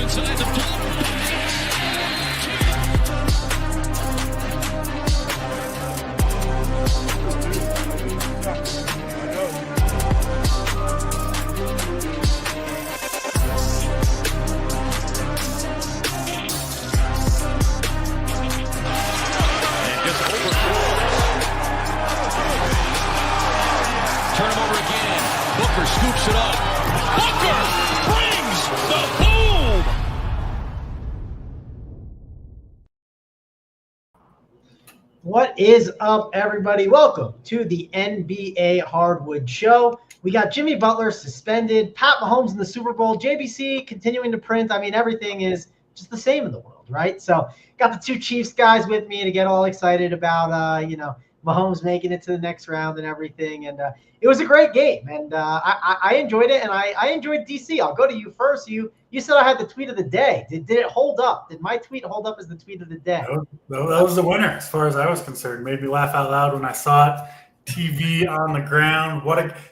inside the floor. Scoops it up. Booker brings the boom. What is up, everybody? Welcome to the NBA Hardwood Show. We got Jimmy Butler suspended, Pat Mahomes in the Super Bowl, JBC continuing to print. I mean, everything is just the same in the world, right? So got the two Chiefs guys with me to get all excited about, Mahomes making it to the next round and everything. And it was a great game, and I enjoyed it, and I enjoyed DC. I'll go to you first. You said I had the tweet of the day. Did it hold up? Did my tweet hold up as the tweet of the day? No, that was the winner as far as I was concerned. Made me laugh out loud when I saw it. TV on the ground.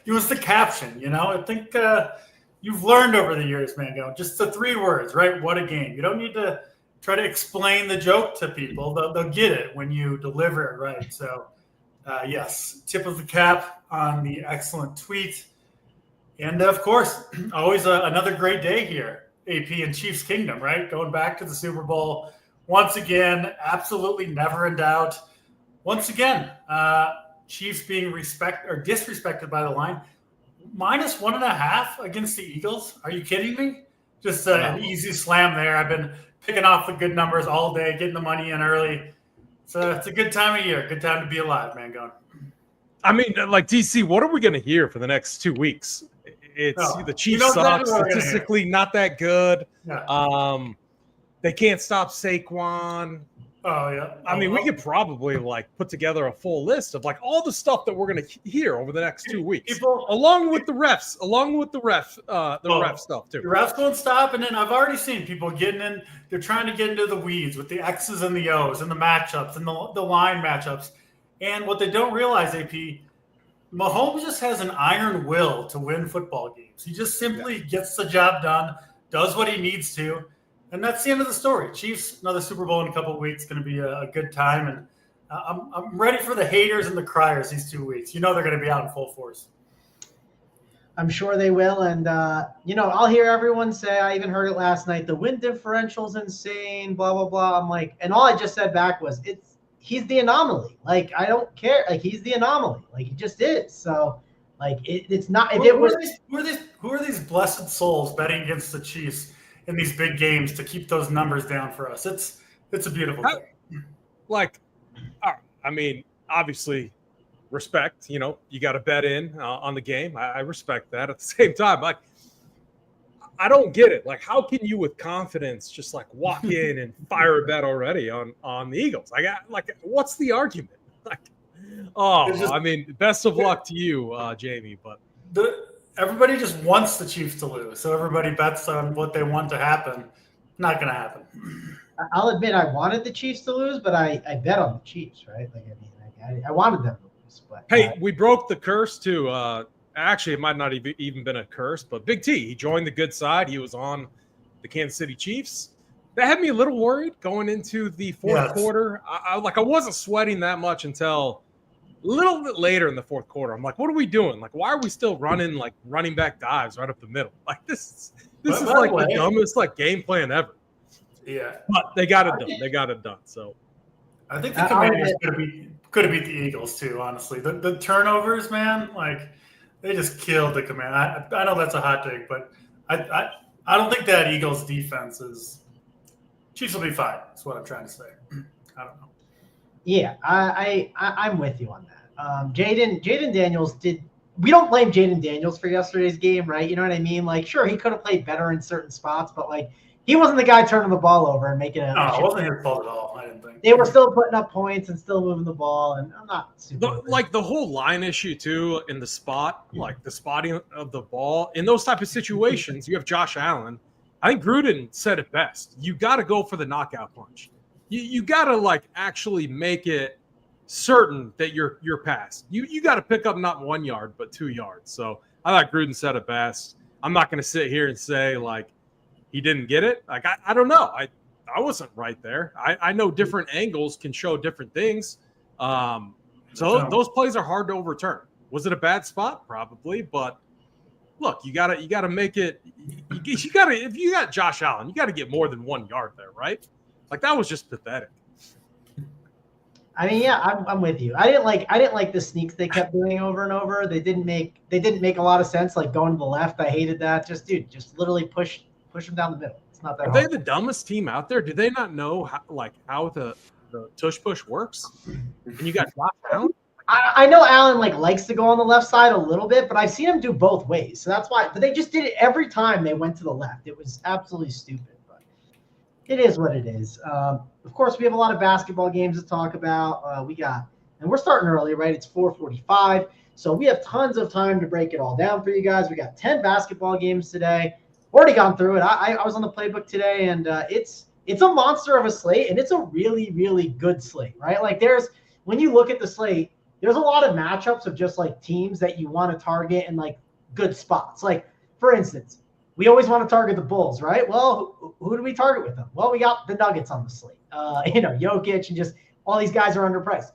It was the caption, you know? I think you've learned over the years, Mango, just the 3 words, right? What a game. You don't need to try to explain the joke to people. They'll get it when you deliver it right. So, yes, tip of the cap on the excellent tweet. And, of course, always another great day here, AP and Chiefs Kingdom, right? Going back to the Super Bowl once again, absolutely never in doubt. Once again, Chiefs being disrespected by the line. -1.5 against the Eagles. Are you kidding me? Just an easy slam there. I've been picking off the good numbers all day, getting the money in early. So it's a good time of year. Good time to be alive, man. Going. I mean, like, DC, what are we going to hear for the next 2 weeks? The Chiefs suck, statistically not that good. Yeah. They can't stop Saquon. Oh, yeah. I mean, we could probably, put together a full list of, all the stuff that we're going to hear over the next 2 weeks. Along with the ref stuff, too. The refs won't stop, and then I've already seen people getting in. They're trying to get into the weeds with the X's and the O's and the matchups and the line matchups. And what they don't realize, AP, Mahomes just has an iron will to win football games. He just simply gets the job done, does what he needs to, and that's the end of the story. Chiefs, another Super Bowl in a couple of weeks, going to be a good time, and I'm ready for the haters and the criers these 2 weeks. You know they're going to be out in full force. I'm sure they will, and I'll hear everyone say, I even heard it last night, the win differential's insane, blah, blah, blah. I'm like, and all I just said back was, he's the anomaly. I don't care. He's the anomaly. He just is. So, it's not. Who are these blessed souls betting against the Chiefs in these big games to keep those numbers down for us? It's a beautiful thing. I mean, obviously, respect. You got to bet in on the game. I respect that. At the same time, I don't get it. How can you, with confidence, just walk in and fire a bet already on the Eagles? What's the argument? I mean, best of luck to you, Jamie. But everybody just wants the Chiefs to lose, so everybody bets on what they want to happen. Not going to happen. I'll admit I wanted the Chiefs to lose, but I bet on the Chiefs, right? I wanted them to lose. But hey, we broke the curse too. Actually, it might not even been a curse, but Big T, he joined the good side. He was on the Kansas City Chiefs. That had me a little worried going into the fourth quarter. I wasn't sweating that much until a little bit later in the fourth quarter. I'm like, what are we doing? Why are we still running running back dives right up the middle? This is the dumbest game plan ever. Yeah, but they got it done. They got it done. So I think the Commanders could have beat the Eagles too. Honestly, the turnovers, man, they just killed the Command. I know that's a hot take, but I don't think that Eagles defense is. Chiefs will be fine. That's what I'm trying to say. I don't know. Yeah, I'm with you on that. Jaden Daniels did. We don't blame Jaden Daniels for yesterday's game, right? You know what I mean? Sure, he could have played better in certain spots, but he wasn't the guy turning the ball over and making it. No, it wasn't his fault at all. I didn't think. They were still putting up points and still moving the ball, and I'm not super. The whole line issue too in the spot, the spotting of the ball in those type of situations. You have Josh Allen. I think Gruden said it best. You got to go for the knockout punch. You got to actually make it certain that you're passed. You got to pick up not 1 yard but 2 yards. So I thought Gruden said it best. I'm not going to sit here and say he didn't get it. Like, I don't know. I wasn't right there. I know different angles can show different things. So those plays are hard to overturn. Was it a bad spot? Probably, but look, you gotta make it. You gotta, if you got Josh Allen, you gotta get more than 1 yard there, right? Like, that was just pathetic. I mean, yeah, I'm with you. I didn't like the sneaks they kept doing over and over. They didn't make a lot of sense. Like going to the left, I hated that. Just literally push them down the middle. It's not that Are hard. they the dumbest team out there? Do they not know how the tush push works? And you got Josh Allen. I know Allen likes to go on the left side a little bit, but I've seen him do both ways. So that's why. But they just did it every time they went to the left. It was absolutely stupid. But it is what it is. Of course, we have a lot of basketball games to talk about. And we're starting early, right? It's 4:45, so we have tons of time to break it all down for you guys. We got 10 basketball games today. Already gone through it. I was on the playbook today, and it's a monster of a slate, and it's a really, really good slate, right? Like when you look at the slate, there's a lot of matchups of just like teams that you want to target in like good spots. Like, for instance, we always want to target the Bulls, right? Well, who do we target with them? Well, we got the Nuggets on the slate. Jokic, and just all these guys are underpriced.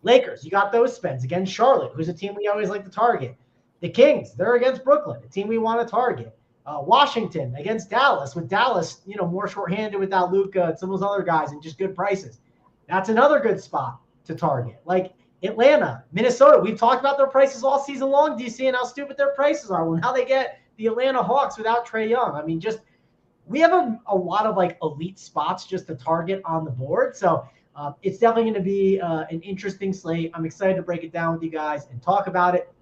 Lakers, you got those spends against Charlotte, who's a team we always like to target. The Kings, they're against Brooklyn, a team we want to target. Washington against Dallas, with Dallas, more shorthanded without Luka and some of those other guys and just good prices. That's another good spot to target. Like Atlanta, Minnesota, we've talked about their prices all season long, DC, and how stupid their prices are. Well, now they get the Atlanta Hawks without Trae Young. I mean, we have a lot of like elite spots just to target on the board. So it's definitely going to be an interesting slate. I'm excited to break it down with you guys and talk about it.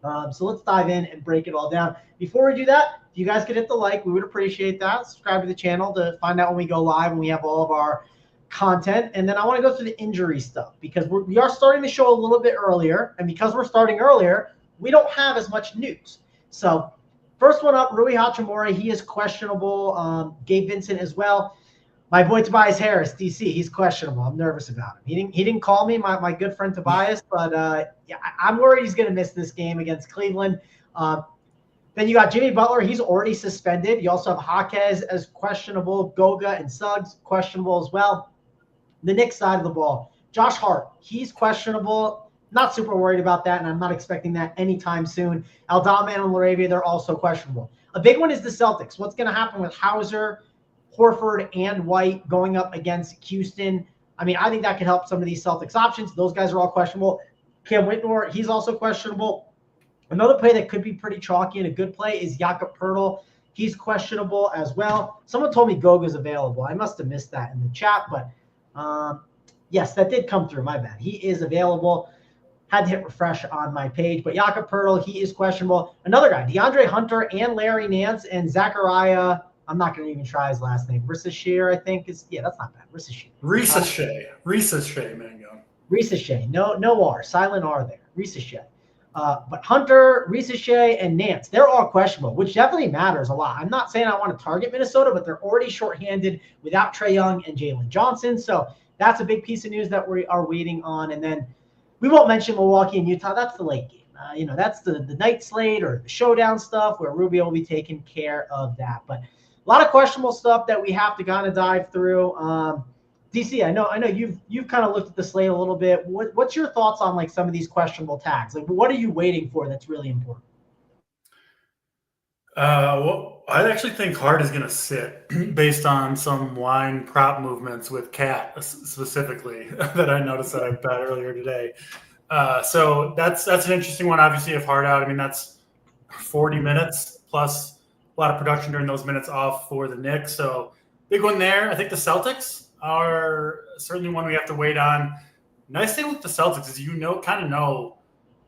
So let's dive in and break it all down. Before we do that, if you guys could hit the like, we would appreciate that. Subscribe to the channel to find out when we go live and we have all of our content. And then I want to go through the injury stuff because we are starting the show a little bit earlier. And because we're starting earlier, we don't have as much news. So first one up, Rui Hachimura, he is questionable. Gabe Vincent as well. My boy Tobias Harris, DC, he's questionable. I'm nervous about him. He didn't call me, my good friend Tobias, but I'm worried he's going to miss this game against Cleveland. Then you got Jimmy Butler. He's already suspended. You also have Jaquez as questionable. Goga and Suggs questionable as well. The Knicks side of the ball, Josh Hart, he's questionable. Not super worried about that, and I'm not expecting that anytime soon. Aldama and Laravia, they're also questionable. A big one is the Celtics. What's going to happen with Hauser, Horford, and White going up against Houston? I mean, I think that could help some of these Celtics options. Those guys are all questionable. Cam Whitmore, he's also questionable. Another play that could be pretty chalky and a good play is Jakob Poeltl. He's questionable as well. Someone told me Goga's available. I must have missed that in the chat, but yes, that did come through. My bad. He is available. Had to hit refresh on my page, but Jakob Poeltl, he is questionable. Another guy, DeAndre Hunter and Larry Nance and Zachariah. I'm not going to even try his last name. Rissashir, I think is. Yeah, that's not bad. Rissashir, Mango. Rissashir. No R. Silent R there. Rissashir. But Hunter, Rissashir, and Nance, they're all questionable, which definitely matters a lot. I'm not saying I want to target Minnesota, but they're already shorthanded without Trae Young and Jalen Johnson. So that's a big piece of news that we are waiting on. And then we won't mention Milwaukee and Utah. That's the late game. That's the night slate or the showdown stuff where Rubio will be taking care of that. But a lot of questionable stuff that we have to kind of dive through. DC, I know you've kind of looked at the slate a little bit. What's your thoughts on like some of these questionable tags? Like, what are you waiting for that's really important? Well, I actually think Hart is going to sit based on some line prop movements with Cat specifically that I noticed that I bet earlier today. So that's an interesting one. Obviously, if Hart out, I mean, that's 40 minutes plus a lot of production during those minutes off for the Knicks. So big one there. I think the Celtics are certainly one we have to wait on. Nice thing with the Celtics is kind of know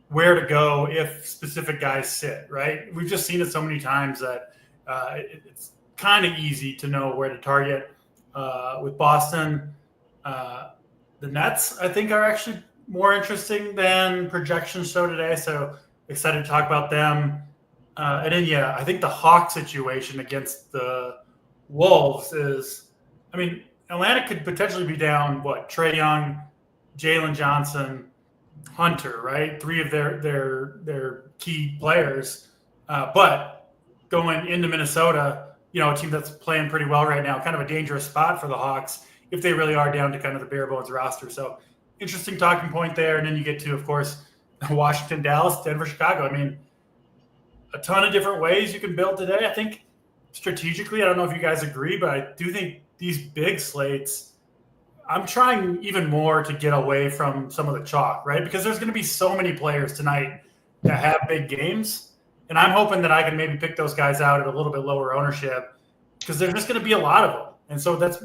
where to go if specific guys sit, right? We've just seen it so many times that it's kind of easy to know where to target. With Boston, the Nets, I think, are actually more interesting than projections show today. So excited to talk about them. And then, I think the Hawk situation against the Wolves is, I mean, Atlanta could potentially be down, Trae Young, Jalen Johnson, Hunter, right? Three of their key players. But going into Minnesota, a team that's playing pretty well right now, kind of a dangerous spot for the Hawks if they really are down to kind of the bare bones roster. So interesting talking point there. And then you get to, of course, Washington, Dallas, Denver, Chicago. I mean, a ton of different ways you can build today. I think strategically, I don't know if you guys agree, but I do think these big slates, I'm trying even more to get away from some of the chalk, right? Because there's going to be so many players tonight that have big games. And I'm hoping that I can maybe pick those guys out at a little bit lower ownership because there's just going to be a lot of them. And so that's,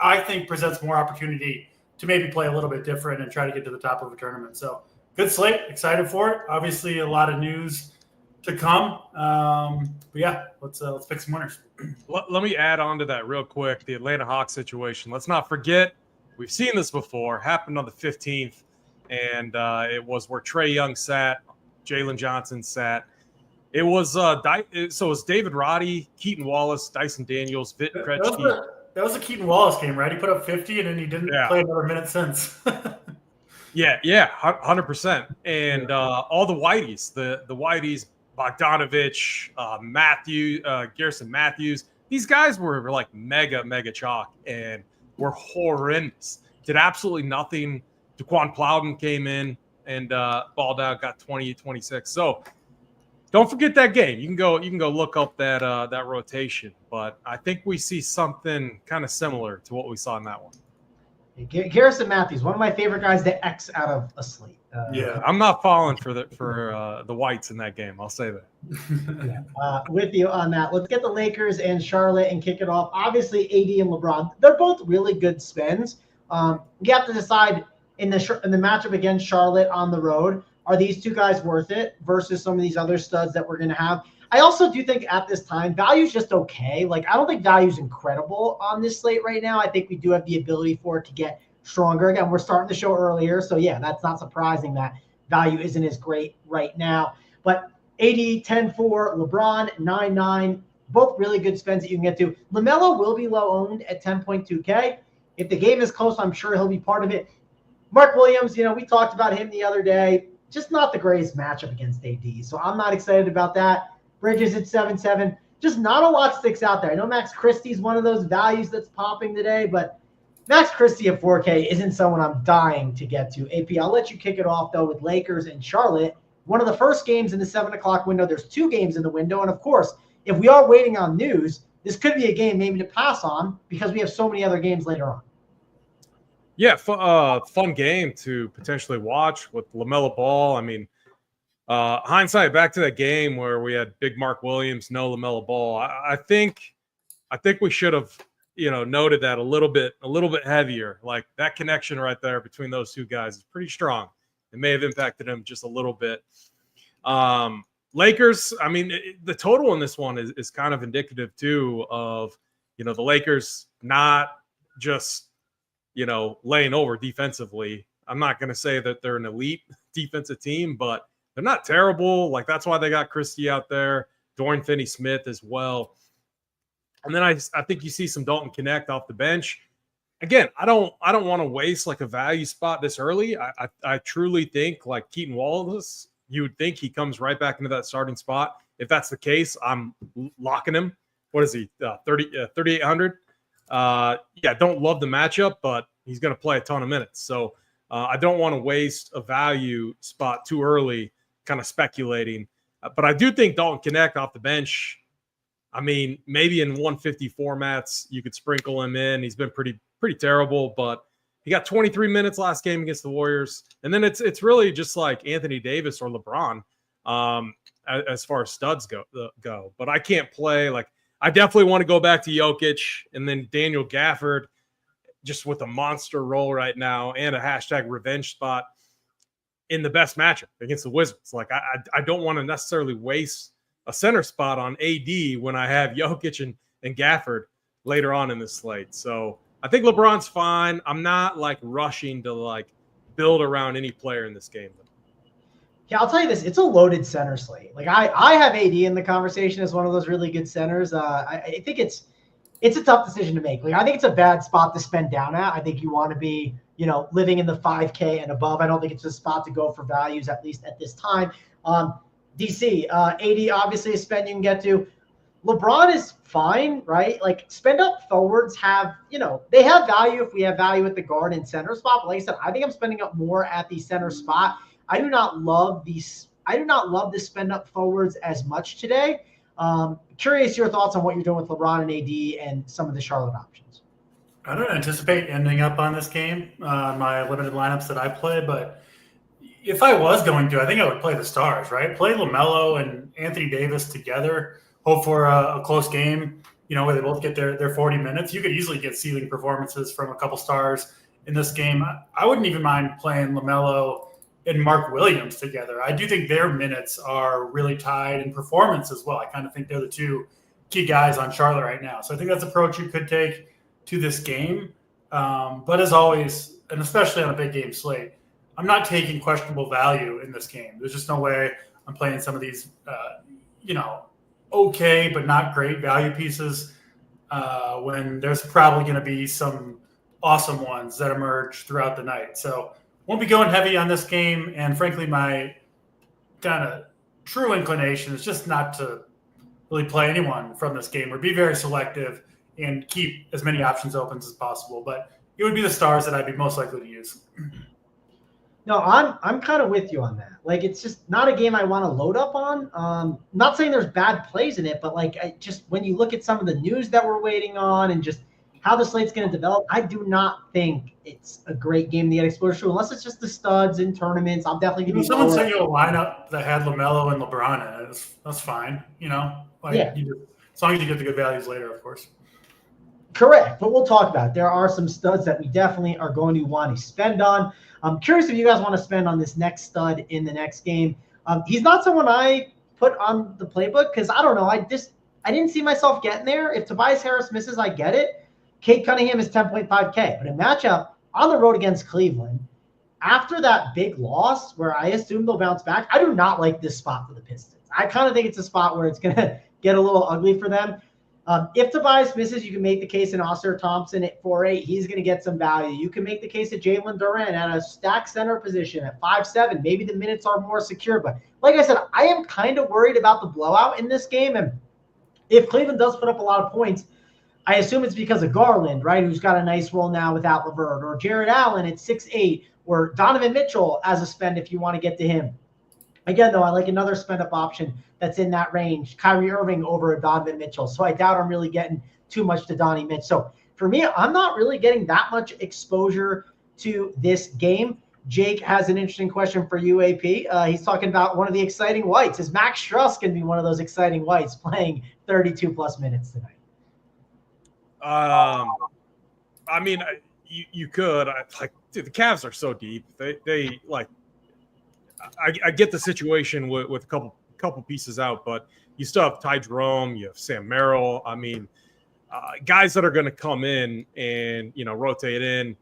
I think, presents more opportunity to maybe play a little bit different and try to get to the top of a tournament. So good slate, excited for it. Obviously, a lot of news to come. But yeah, let's pick some winners. Let me add on to that real quick. The Atlanta Hawks situation. Let's not forget, we've seen this before. Happened on the 15th, and it was where Trae Young sat, Jalen Johnson sat. It was so it was David Roddy, Keaton Wallace, Dyson Daniels, Vit Krejci. That was a Keaton Wallace game, right? He put up 50, and then he didn't play another minute since. Yeah, 100%. And all the Whiteys, the Whiteys, Bogdanovich, Garrison Matthews, these guys were like mega chalk and were horrendous. Did absolutely nothing. DeQuan Plowden came in and balled out, got 20, 26. So don't forget that game. You can go look up that rotation. But I think we see something kind of similar to what we saw in that one. Garrison Matthews, one of my favorite guys to X out of a slate. I'm not falling for the Whites in that game. I'll say that. With you on that. Let's get the Lakers and Charlotte and kick it off. Obviously, AD and LeBron, they're both really good spends. You have to decide in the matchup against Charlotte on the road, are these two guys worth it versus some of these other studs that we're going to have? I also do think at this time, value's just okay. Like, I don't think value's incredible on this slate right now. I think we do have the ability for it to get stronger. Again, we're starting the show earlier, so yeah, that's not surprising that value isn't as great right now. But AD 10-4, LeBron 9-9, both really good spends that you can get to. LaMelo will be low owned at 10.2K. If the game is close, I'm sure he'll be part of it. Mark Williams, we talked about him the other day. Just not the greatest matchup against AD, so I'm not excited about that. Bridges at 7-7. Just not a lot sticks out there. I know Max Christie's one of those values that's popping today, but Max Christie at 4K isn't someone I'm dying to get to. AP, I'll let you kick it off, though, with Lakers and Charlotte. One of the first games in the 7 o'clock window. There's two games in the window. And, of course, if we are waiting on news, this could be a game maybe to pass on because we have so many other games later on. Yeah, fun game to potentially watch with LaMelo Ball. I mean, hindsight, back to that game where we had big Mark Williams, no LaMelo Ball. I think we should have, noted that a little bit heavier. Like that connection right there between those two guys is pretty strong. It may have impacted him just a little bit. Lakers, I mean, the total in this one is kind of indicative too of, the Lakers not just, laying over defensively. I'm not going to say that they're an elite defensive team, but they're not terrible. Like that's why they got Christie out there, Dorian Finney-Smith as well. And then I think you see some Dalton Connect off the bench. Again, I don't want to waste like a value spot this early. I truly think like Keaton Wallace, you would think he comes right back into that starting spot. If that's the case, I'm locking him. What is he? 3,800. Don't love the matchup, but he's going to play a ton of minutes. So I don't want to waste a value spot too early, kind of speculating. But I do think Dalton Connect off the bench, I mean, maybe in 150 formats, you could sprinkle him in. He's been pretty terrible, but he got 23 minutes last game against the Warriors. And then it's really just like Anthony Davis or LeBron as far as studs go. But I can't play. Like, I definitely want to go back to Jokic and then Daniel Gafford just with a monster role right now and a hashtag revenge spot in the best matchup against the Wizards. Like, I don't want to necessarily waste a center spot on AD when I have Jokic and Gafford later on in the slate. So I think LeBron's fine. I'm not like rushing to like build around any player in this game. Yeah, I'll tell you this. It's a loaded center slate. Like I have AD in the conversation as one of those really good centers. I think it's a tough decision to make. Like I think it's a bad spot to spend down at. I think you want to be, living in the 5K and above. I don't think it's a spot to go for values, at least at this time. DC, AD obviously a spend you can get to. LeBron is fine, right? Like spend up forwards have, they have value if we have value at the guard and center spot. But like I said, I think I'm spending up more at the center spot. I do not love the spend up forwards as much today. Curious your thoughts on what you're doing with LeBron and AD and some of the Charlotte options. I don't anticipate ending up on this game, my limited lineups that I play, but if I was going to, I think I would play the stars, right? Play LaMelo and Anthony Davis together, hope for a close game, where they both get their 40 minutes. You could easily get ceiling performances from a couple stars in this game. I wouldn't even mind playing LaMelo and Mark Williams together. I do think their minutes are really tied in performance as well. I kind of think they're the two key guys on Charlotte right now. So I think that's an approach you could take to this game. But as always, and especially on a big game slate, I'm not taking questionable value in this game. There's just no way I'm playing some of these, okay but not great value pieces when there's probably going to be some awesome ones that emerge throughout the night. So won't be going heavy on this game. And frankly, my kind of true inclination is just not to really play anyone from this game or be very selective and keep as many options open as possible. But it would be the stars that I'd be most likely to use. No, I'm kind of with you on that. Like, it's just not a game I want to load up on. Not saying there's bad plays in it, but like, when you look at some of the news that we're waiting on and just how the slate's going to develop, I do not think it's a great game to get exposure to unless it's just the studs in tournaments. I'm definitely going to be. Someone sent you a lineup that had LaMelo and LeBron in it. That's fine, Yeah. As long as you get the good values later, of course. Correct, but we'll talk about it. There are some studs that we definitely are going to want to spend on. I'm curious if you guys want to spend on this next stud in the next game. He's not someone I put on the playbook because I don't know. I didn't see myself getting there. If Tobias Harris misses, I get it. Cade Cunningham is 10.5K, but a matchup on the road against Cleveland, after that big loss where I assume they'll bounce back, I do not like this spot for the Pistons. I kind of think it's a spot where it's going to get a little ugly for them. If Tobias misses, you can make the case in Oscar Thompson at 4.8. He's going to get some value. You can make the case at Jalen Duren at a stack center position at 5.7. Maybe the minutes are more secure. But like I said, I am kind of worried about the blowout in this game. And if Cleveland does put up a lot of points, I assume it's because of Garland, right, who's got a nice role now without LeVert, or Jared Allen at 6.8, or Donovan Mitchell as a spend if you want to get to him. Again, though, I like another spend-up option that's in that range, Kyrie Irving over a Donovan Mitchell. So I doubt I'm really getting too much to Donnie Mitch. So for me, I'm not really getting that much exposure to this game. Jake has an interesting question for you, AP. He's talking about one of the exciting whites. Is Max Struss going to be one of those exciting whites playing 32-plus minutes tonight? I mean, you could. Dude, the Cavs are so deep. They like. I get the situation with a couple pieces out, but you still have Ty Jerome, you have Sam Merrill. I mean, guys that are going to come in and rotate in.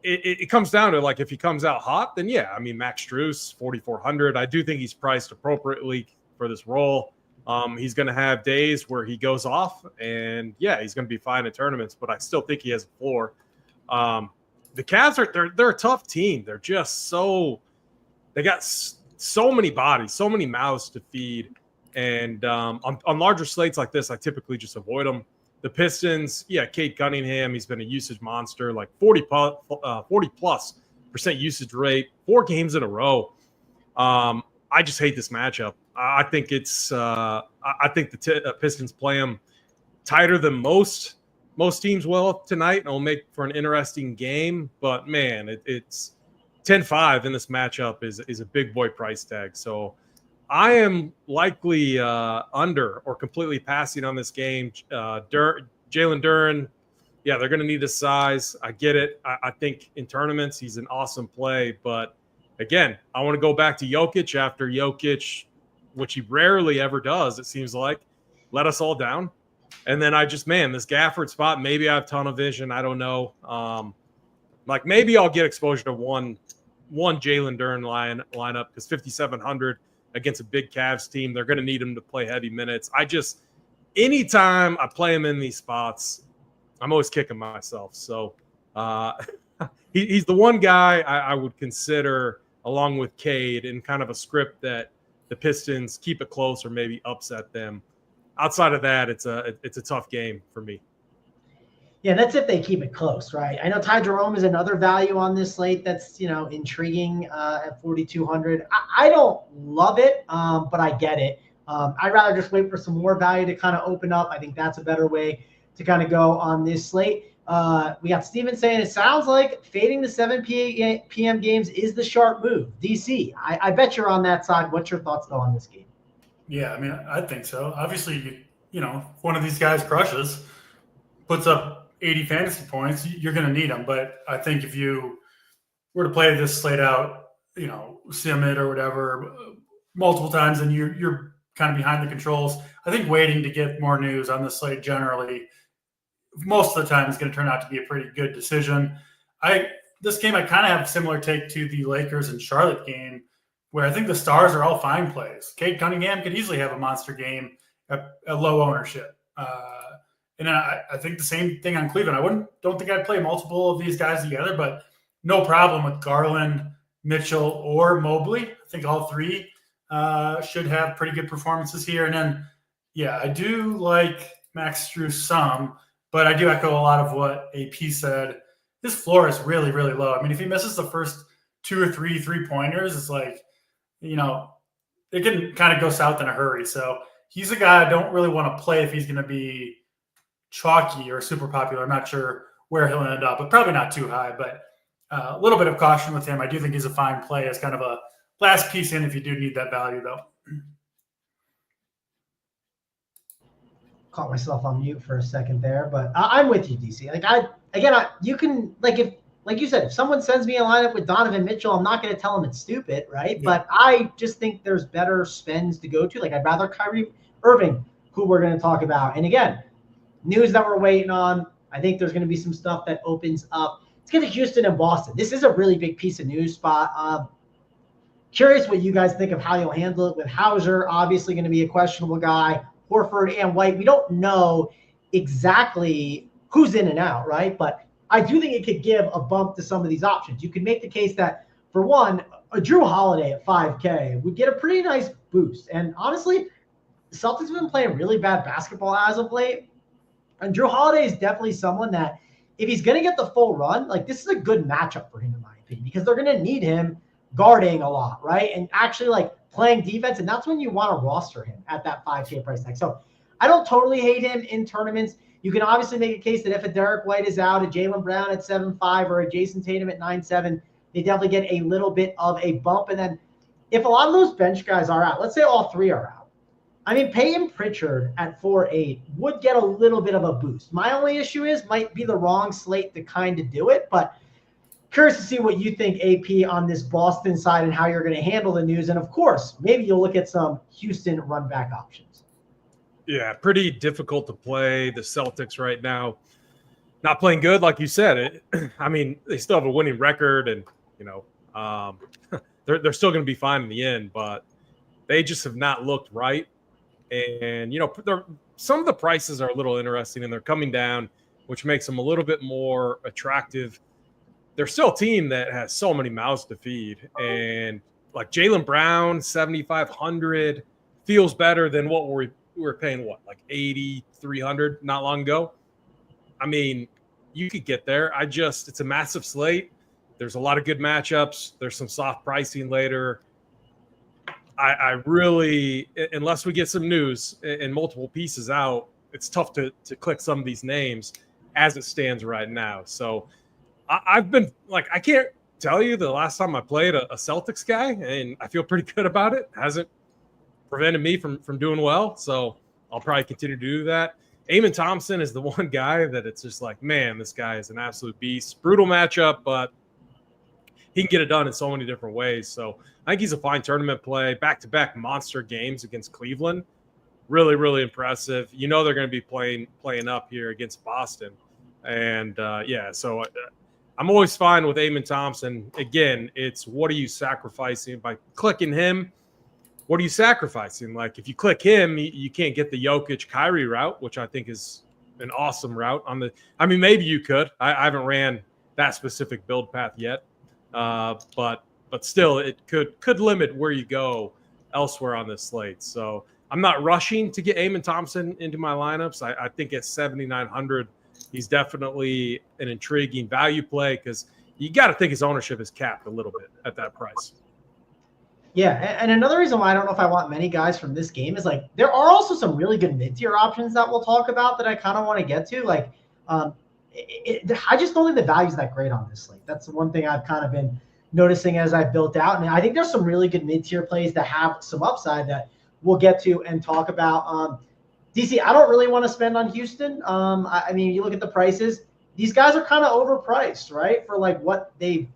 It comes down to, like, if he comes out hot, then yeah. I mean, Max Strus, 4,400. I do think he's priced appropriately for this role. He's going to have days where he goes off, and yeah, he's going to be fine in tournaments. But I still think he has a floor. The Cavs they're a tough team. They're just they got so many bodies, so many mouths to feed. And on larger slates like this, I typically just avoid them. The Pistons, yeah, Cade Cunningham, he's been a usage monster, like 40+% usage rate, 4 games in a row. I just hate this matchup. I think I think the Pistons play them tighter than most teams will tonight, and it'll make for an interesting game. But man, it's 10-5 in this matchup is a big boy price tag. So I am likely under or completely passing on this game. Jalen Duren, yeah, they're going to need his size. I get it. I think in tournaments he's an awesome play. But again, I want to go back to Jokic after Jokic, which he rarely ever does, it seems like, let us all down. And then this Gafford spot, maybe I have tunnel vision. I don't know. Like, maybe I'll get exposure to one Jalen Duren lineup because 5,700 against a big Cavs team, they're going to need him to play heavy minutes. Anytime I play him in these spots, I'm always kicking myself. So he's the one guy I would consider, along with Cade, in kind of a script that the Pistons keep it close or maybe upset them. outside of that, it's a tough game for me. Yeah, that's if they keep it close, right? I know Ty Jerome is another value on this slate that's, intriguing at 4,200. I don't love it, but I get it. I'd rather just wait for some more value to kind of open up. I think that's a better way to kind of go on this slate. We got Steven saying it sounds like fading the 7 p.m. games is the sharp move. DC, I bet you're on that side. What's your thoughts, though, on this game? Yeah, I mean, I think so. Obviously, if one of these guys crushes, puts up 80 fantasy points, you're going to need them. But I think if you were to play this slate out, sim it or whatever, multiple times, and you're kind of behind the controls, I think waiting to get more news on the slate generally, most of the time, is going to turn out to be a pretty good decision. This game, I kind of have a similar take to the Lakers and Charlotte game, where I think the stars are all fine plays. Cade Cunningham could easily have a monster game at low ownership. And I think the same thing on Cleveland. Don't think I'd play multiple of these guys together, but no problem with Garland, Mitchell, or Mobley. I think all three should have pretty good performances here. And then, yeah, I do like Max Strus some, but I do echo a lot of what AP said. His floor is really, really low. I mean, if he misses the first 2 or 3 3-pointers, it's like, it can kind of go south in a hurry. So he's a guy I don't really want to play if he's going to be chalky or super popular. I'm not sure where he'll end up, but probably not too high. But a little bit of caution with him. I do think he's a fine play as kind of a last piece in if you do need that value, though. Caught myself on mute for a second there, but I'm with you, DC. You can, like you said, if someone sends me a lineup with Donovan Mitchell, I'm not going to tell them it's stupid, right? Yeah. But I just think there's better spends to go to. Like, I'd rather Kyrie Irving, who we're going to talk about. And again, news that we're waiting on. I think there's going to be some stuff that opens up. Let's get to Houston and Boston. This is a really big piece of news spot. Curious what you guys think of how you'll handle it with Hauser, obviously going to be a questionable guy, Horford and White. We don't know exactly who's in and out, right? But I do think it could give a bump to some of these options. You could make the case that, for one, a Drew Holiday at 5K would get a pretty nice boost. And honestly, the Celtics have been playing really bad basketball as of late. And Drew Holiday is definitely someone that, if he's going to get the full run, this is a good matchup for him, in my opinion, because they're going to need him guarding a lot, right? And actually, playing defense, and that's when you want to roster him at that 5K price tag. So I don't totally hate him in tournaments. You can obviously make a case that if a Derek White is out, a Jaylen Brown at 7.5, or a Jason Tatum at 9.7, they definitely get a little bit of a bump. And then if a lot of those bench guys are out, let's say all three are out, Peyton Pritchard at 4.8 would get a little bit of a boost. My only issue might be the wrong slate to kind of do it, but curious to see what you think, AP, on this Boston side and how you're going to handle the news. And of course, maybe you'll look at some Houston run back options. Yeah, pretty difficult to play the Celtics right now. Not playing good, like you said. They still have a winning record, and they're still going to be fine in the end, but they just have not looked right. And, some of the prices are a little interesting, and they're coming down, which makes them a little bit more attractive. They're still a team that has so many mouths to feed. And like Jaylen Brown, 7,500 feels better than what we were paying, 8,300 not long ago. You could get there. It's a massive slate. There's a lot of good matchups. There's some soft pricing later. I really, unless we get some news and multiple pieces out, it's tough to click some of these names as it stands right now. So I've been I can't tell you the last time I played a Celtics guy, and I feel pretty good about it. Hasn't prevented me from doing well. So I'll probably continue to do that. Amen Thompson is the one guy that it's just man, this guy is an absolute beast. Brutal matchup, but he can get it done in so many different ways. So I think he's a fine tournament play. Back-to-back monster games against Cleveland. Really, really impressive. They're going to be playing up here against Boston. And, so I'm always fine with Amen Thompson. Again, it's what are you sacrificing? By clicking him, what are you sacrificing? If you click him, you can't get the Jokic-Kyrie route, which I think is an awesome route. Maybe you could. I haven't ran that specific build path yet. But still, it could limit where you go elsewhere on this slate. So I'm not rushing to get Amen Thompson into my lineups. I think at 7,900, he's definitely an intriguing value play because you got to think his ownership is capped a little bit at that price. Yeah, and another reason why I don't know if I want many guys from this game is like there are also some really good mid-tier options that we'll talk about that I kind of want to get to. Like, I just don't think the value's that great on this slate. That's the one thing I've kind of been noticing as I've built out. And I think there's some really good mid-tier plays that have some upside that we'll get to and talk about. DC, I don't really want to spend on Houston. I mean, you look at the prices; these guys are kind of overpriced, right? For like what they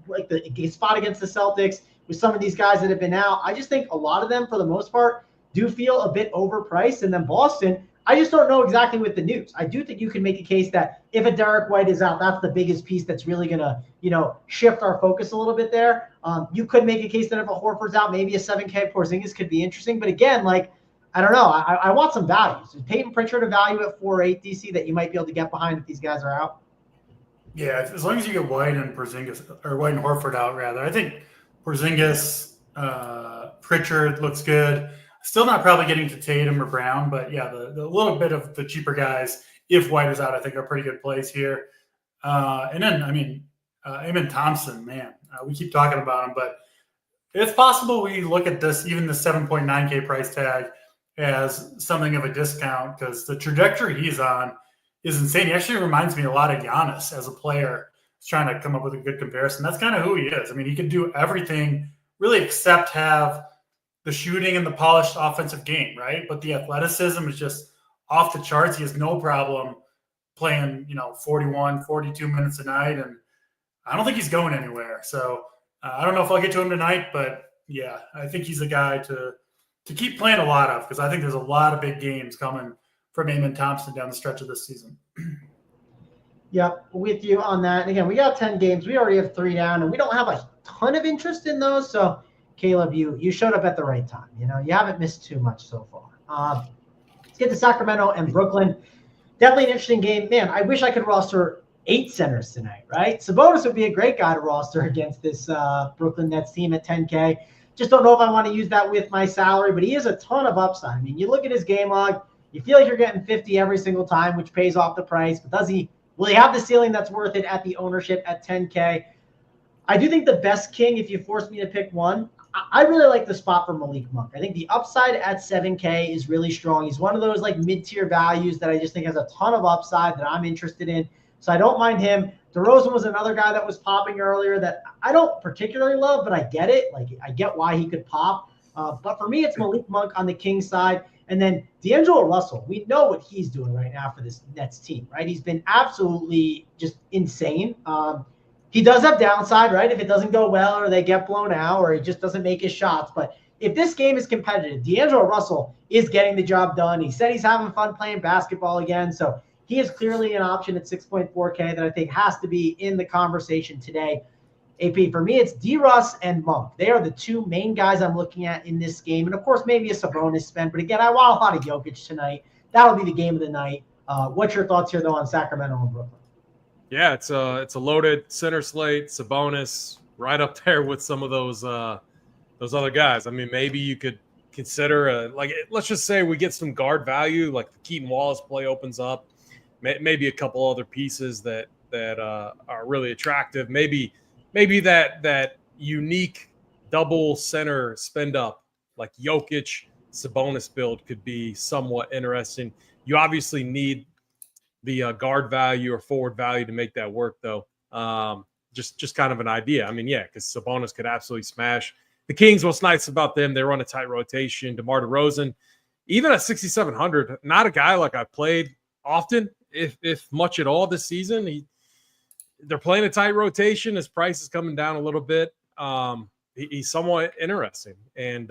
like the spot against the Celtics. With some of these guys that have been out, I just think a lot of them, for the most part, do feel a bit overpriced. And then Boston, I just don't know exactly with the news. I do think you can make a case that if a Derek White is out, that's the biggest piece that's really going to, shift our focus a little bit there. You could make a case that if a Horford's out, maybe a 7K Porzingis could be interesting. But again, like, I don't know. I want some values. Is Peyton Pritchard a value at 4.8 DC that you might be able to get behind if these guys are out? Yeah, as long as you get White and Porzingis, or White and Horford out, rather. I think Porzingis, Pritchard looks good. Still not probably getting to Tatum or Brown, but yeah, the little bit of the cheaper guys, if White is out, I think are pretty good plays here. And then, I mean, Amen Thompson, man, we keep talking about him, but it's possible we look at this, even the 7.9K price tag, as something of a discount because the trajectory he's on is insane. He actually reminds me a lot of Giannis as a player. He's trying to come up with a good comparison. That's kind of who he is. I mean, he can do everything really except have the shooting and the polished offensive game, right? But the athleticism is just off the charts. He has no problem playing, 41, 42 minutes a night. And I don't think he's going anywhere. So I don't know if I'll get to him tonight, but yeah, I think he's a guy to keep playing a lot of because I think there's a lot of big games coming from Amen Thompson down the stretch of this season. Yep, with you on that. And again, we got 10 games. We already have 3 down, and we don't have a ton of interest in those. So, Caleb, you showed up at the right time. You haven't missed too much so far. Let's get to Sacramento and Brooklyn. Definitely an interesting game. Man, I wish I could roster 8 centers tonight, right? Sabonis would be a great guy to roster against this Brooklyn Nets team at 10K. Just don't know if I want to use that with my salary, but he has a ton of upside. I mean, you look at his game log, you feel like you're getting 50 every single time, which pays off the price, but will he have the ceiling that's worth it at the ownership at 10K? I do think the best king, if you force me to pick one, I really like the spot for Malik Monk. I think the upside at 7K is really strong. He's one of those like mid-tier values that I just think has a ton of upside that I'm interested in. So I don't mind him. DeRozan was another guy that was popping earlier that I don't particularly love, but I get it. Like, I get why he could pop. But for me, it's Malik Monk on the king side. And then D'Angelo Russell, we know what he's doing right now for this Nets team, right? He's been absolutely just insane. He does have downside, right? If it doesn't go well or they get blown out or he just doesn't make his shots. But if this game is competitive, D'Angelo Russell is getting the job done. He said he's having fun playing basketball again. So he is clearly an option at 6.4K that I think has to be in the conversation today. AP, for me, it's D-Russ and Monk. They are the 2 main guys I'm looking at in this game. And, of course, maybe a Sabonis spend. But, again, I want a lot of Jokic tonight. That'll be the game of the night. What's your thoughts here, though, on Sacramento and Brooklyn? Yeah, it's a loaded center slate. Sabonis right up there with some of those other guys. I mean, maybe you could consider let's just say we get some guard value, like the Keaton Wallace play opens up. Maybe a couple other pieces that are really attractive. Maybe that unique double center spend up like Jokic Sabonis build could be somewhat interesting. You obviously need the guard value or forward value to make that work, though. Just kind of an idea. I mean, yeah, because Sabonis could absolutely smash. The Kings, what's nice about them, they run a tight rotation. DeMar DeRozan, even at 6,700, not a guy like I played often, if much at all this season. They're playing a tight rotation. His price is coming down a little bit. He's somewhat interesting. And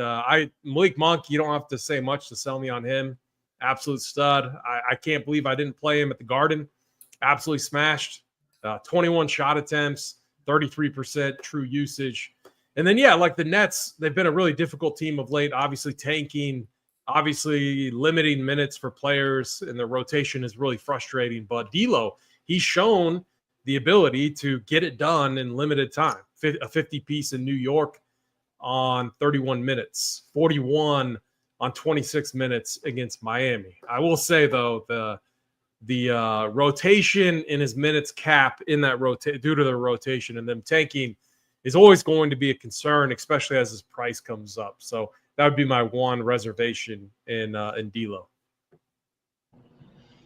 Malik Monk, you don't have to say much to sell me on him. Absolute stud. I can't believe I didn't play him at the Garden. Absolutely smashed. 21 shot attempts, 33% true usage. And then, yeah, like the Nets, they've been a really difficult team of late, obviously tanking, obviously limiting minutes for players, and the rotation is really frustrating. But D'Lo, he's shown the ability to get it done in limited time. A 50-piece in New York on 31 minutes, 41 on 26 minutes against Miami. I will say, though, the rotation in his minutes cap in that due to the rotation and them tanking is always going to be a concern, especially as his price comes up. So that would be my one reservation in D'Lo.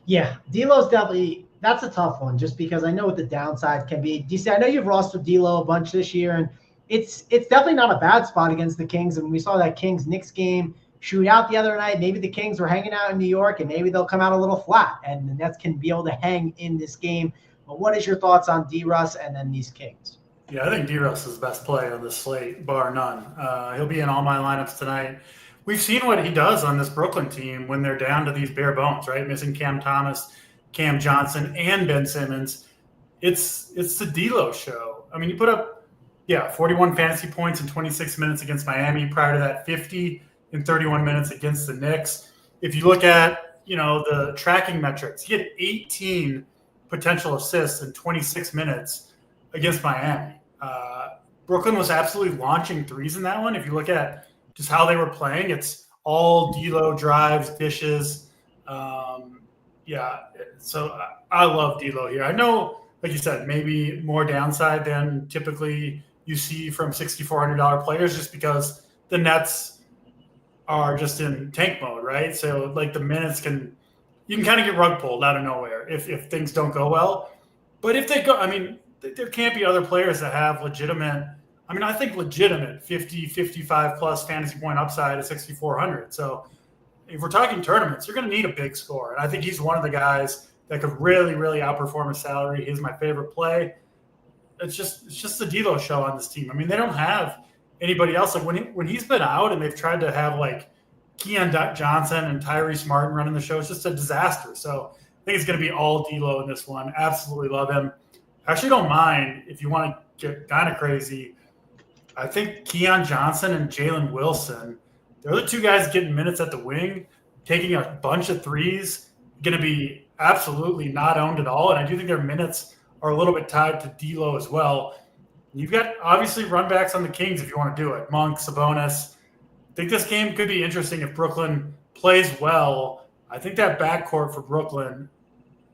Yeah, D'Lo's definitely – that's a tough one just because I know what the downside can be. DC, I know you've rostered D'Lo a bunch this year, and it's definitely not a bad spot against the Kings. And we saw that Kings-Knicks game shoot out the other night. Maybe the Kings were hanging out in New York, and maybe they'll come out a little flat, and the Nets can be able to hang in this game. But what is your thoughts on D-Russ and then these Kings? Yeah, I think D-Russ is the best play on this slate, bar none. He'll be in all my lineups tonight. We've seen what he does on this Brooklyn team when they're down to these bare bones, right? Missing Cam Thomas, Cam Johnson, and Ben Simmons. It's the D'Lo show. I mean, you put up, 41 fantasy points in 26 minutes against Miami. Prior to that, 50 in 31 minutes against the Knicks. If you look at, the tracking metrics, he had 18 potential assists in 26 minutes against Miami. Brooklyn was absolutely launching threes in that one. If you look at just how they were playing, it's all D'Lo drives, dishes. So I love D'Lo here. I know, like you said, maybe more downside than typically you see from $6,400 players just because the Nets are just in tank mode, right? So like the minutes you can kind of get rug pulled out of nowhere if things don't go well. But if they go, I mean, there can't be other players that have legitimate, I think legitimate 50, 55 plus fantasy point upside at 6,400. So if we're talking tournaments, you're going to need a big score. And I think he's one of the guys that could really, really outperform his salary. He's my favorite play. It's just the D'Lo show on this team. I mean, they don't have anybody else. Like when he's been out and they've tried to have like Keon Johnson and Tyrese Martin running the show, it's just a disaster. So I think it's going to be all D'Lo in this one. Absolutely love him. I actually don't mind if you want to get kind of crazy. I think Keon Johnson and Jalen Wilson, they're the two guys getting minutes at the wing, taking a bunch of threes, going to be absolutely not owned at all. And I do think their minutes are a little bit tied to D'Lo as well. You've got obviously runbacks on the Kings if you want to do it. Monk, Sabonis. I think this game could be interesting if Brooklyn plays well. I think that backcourt for Brooklyn,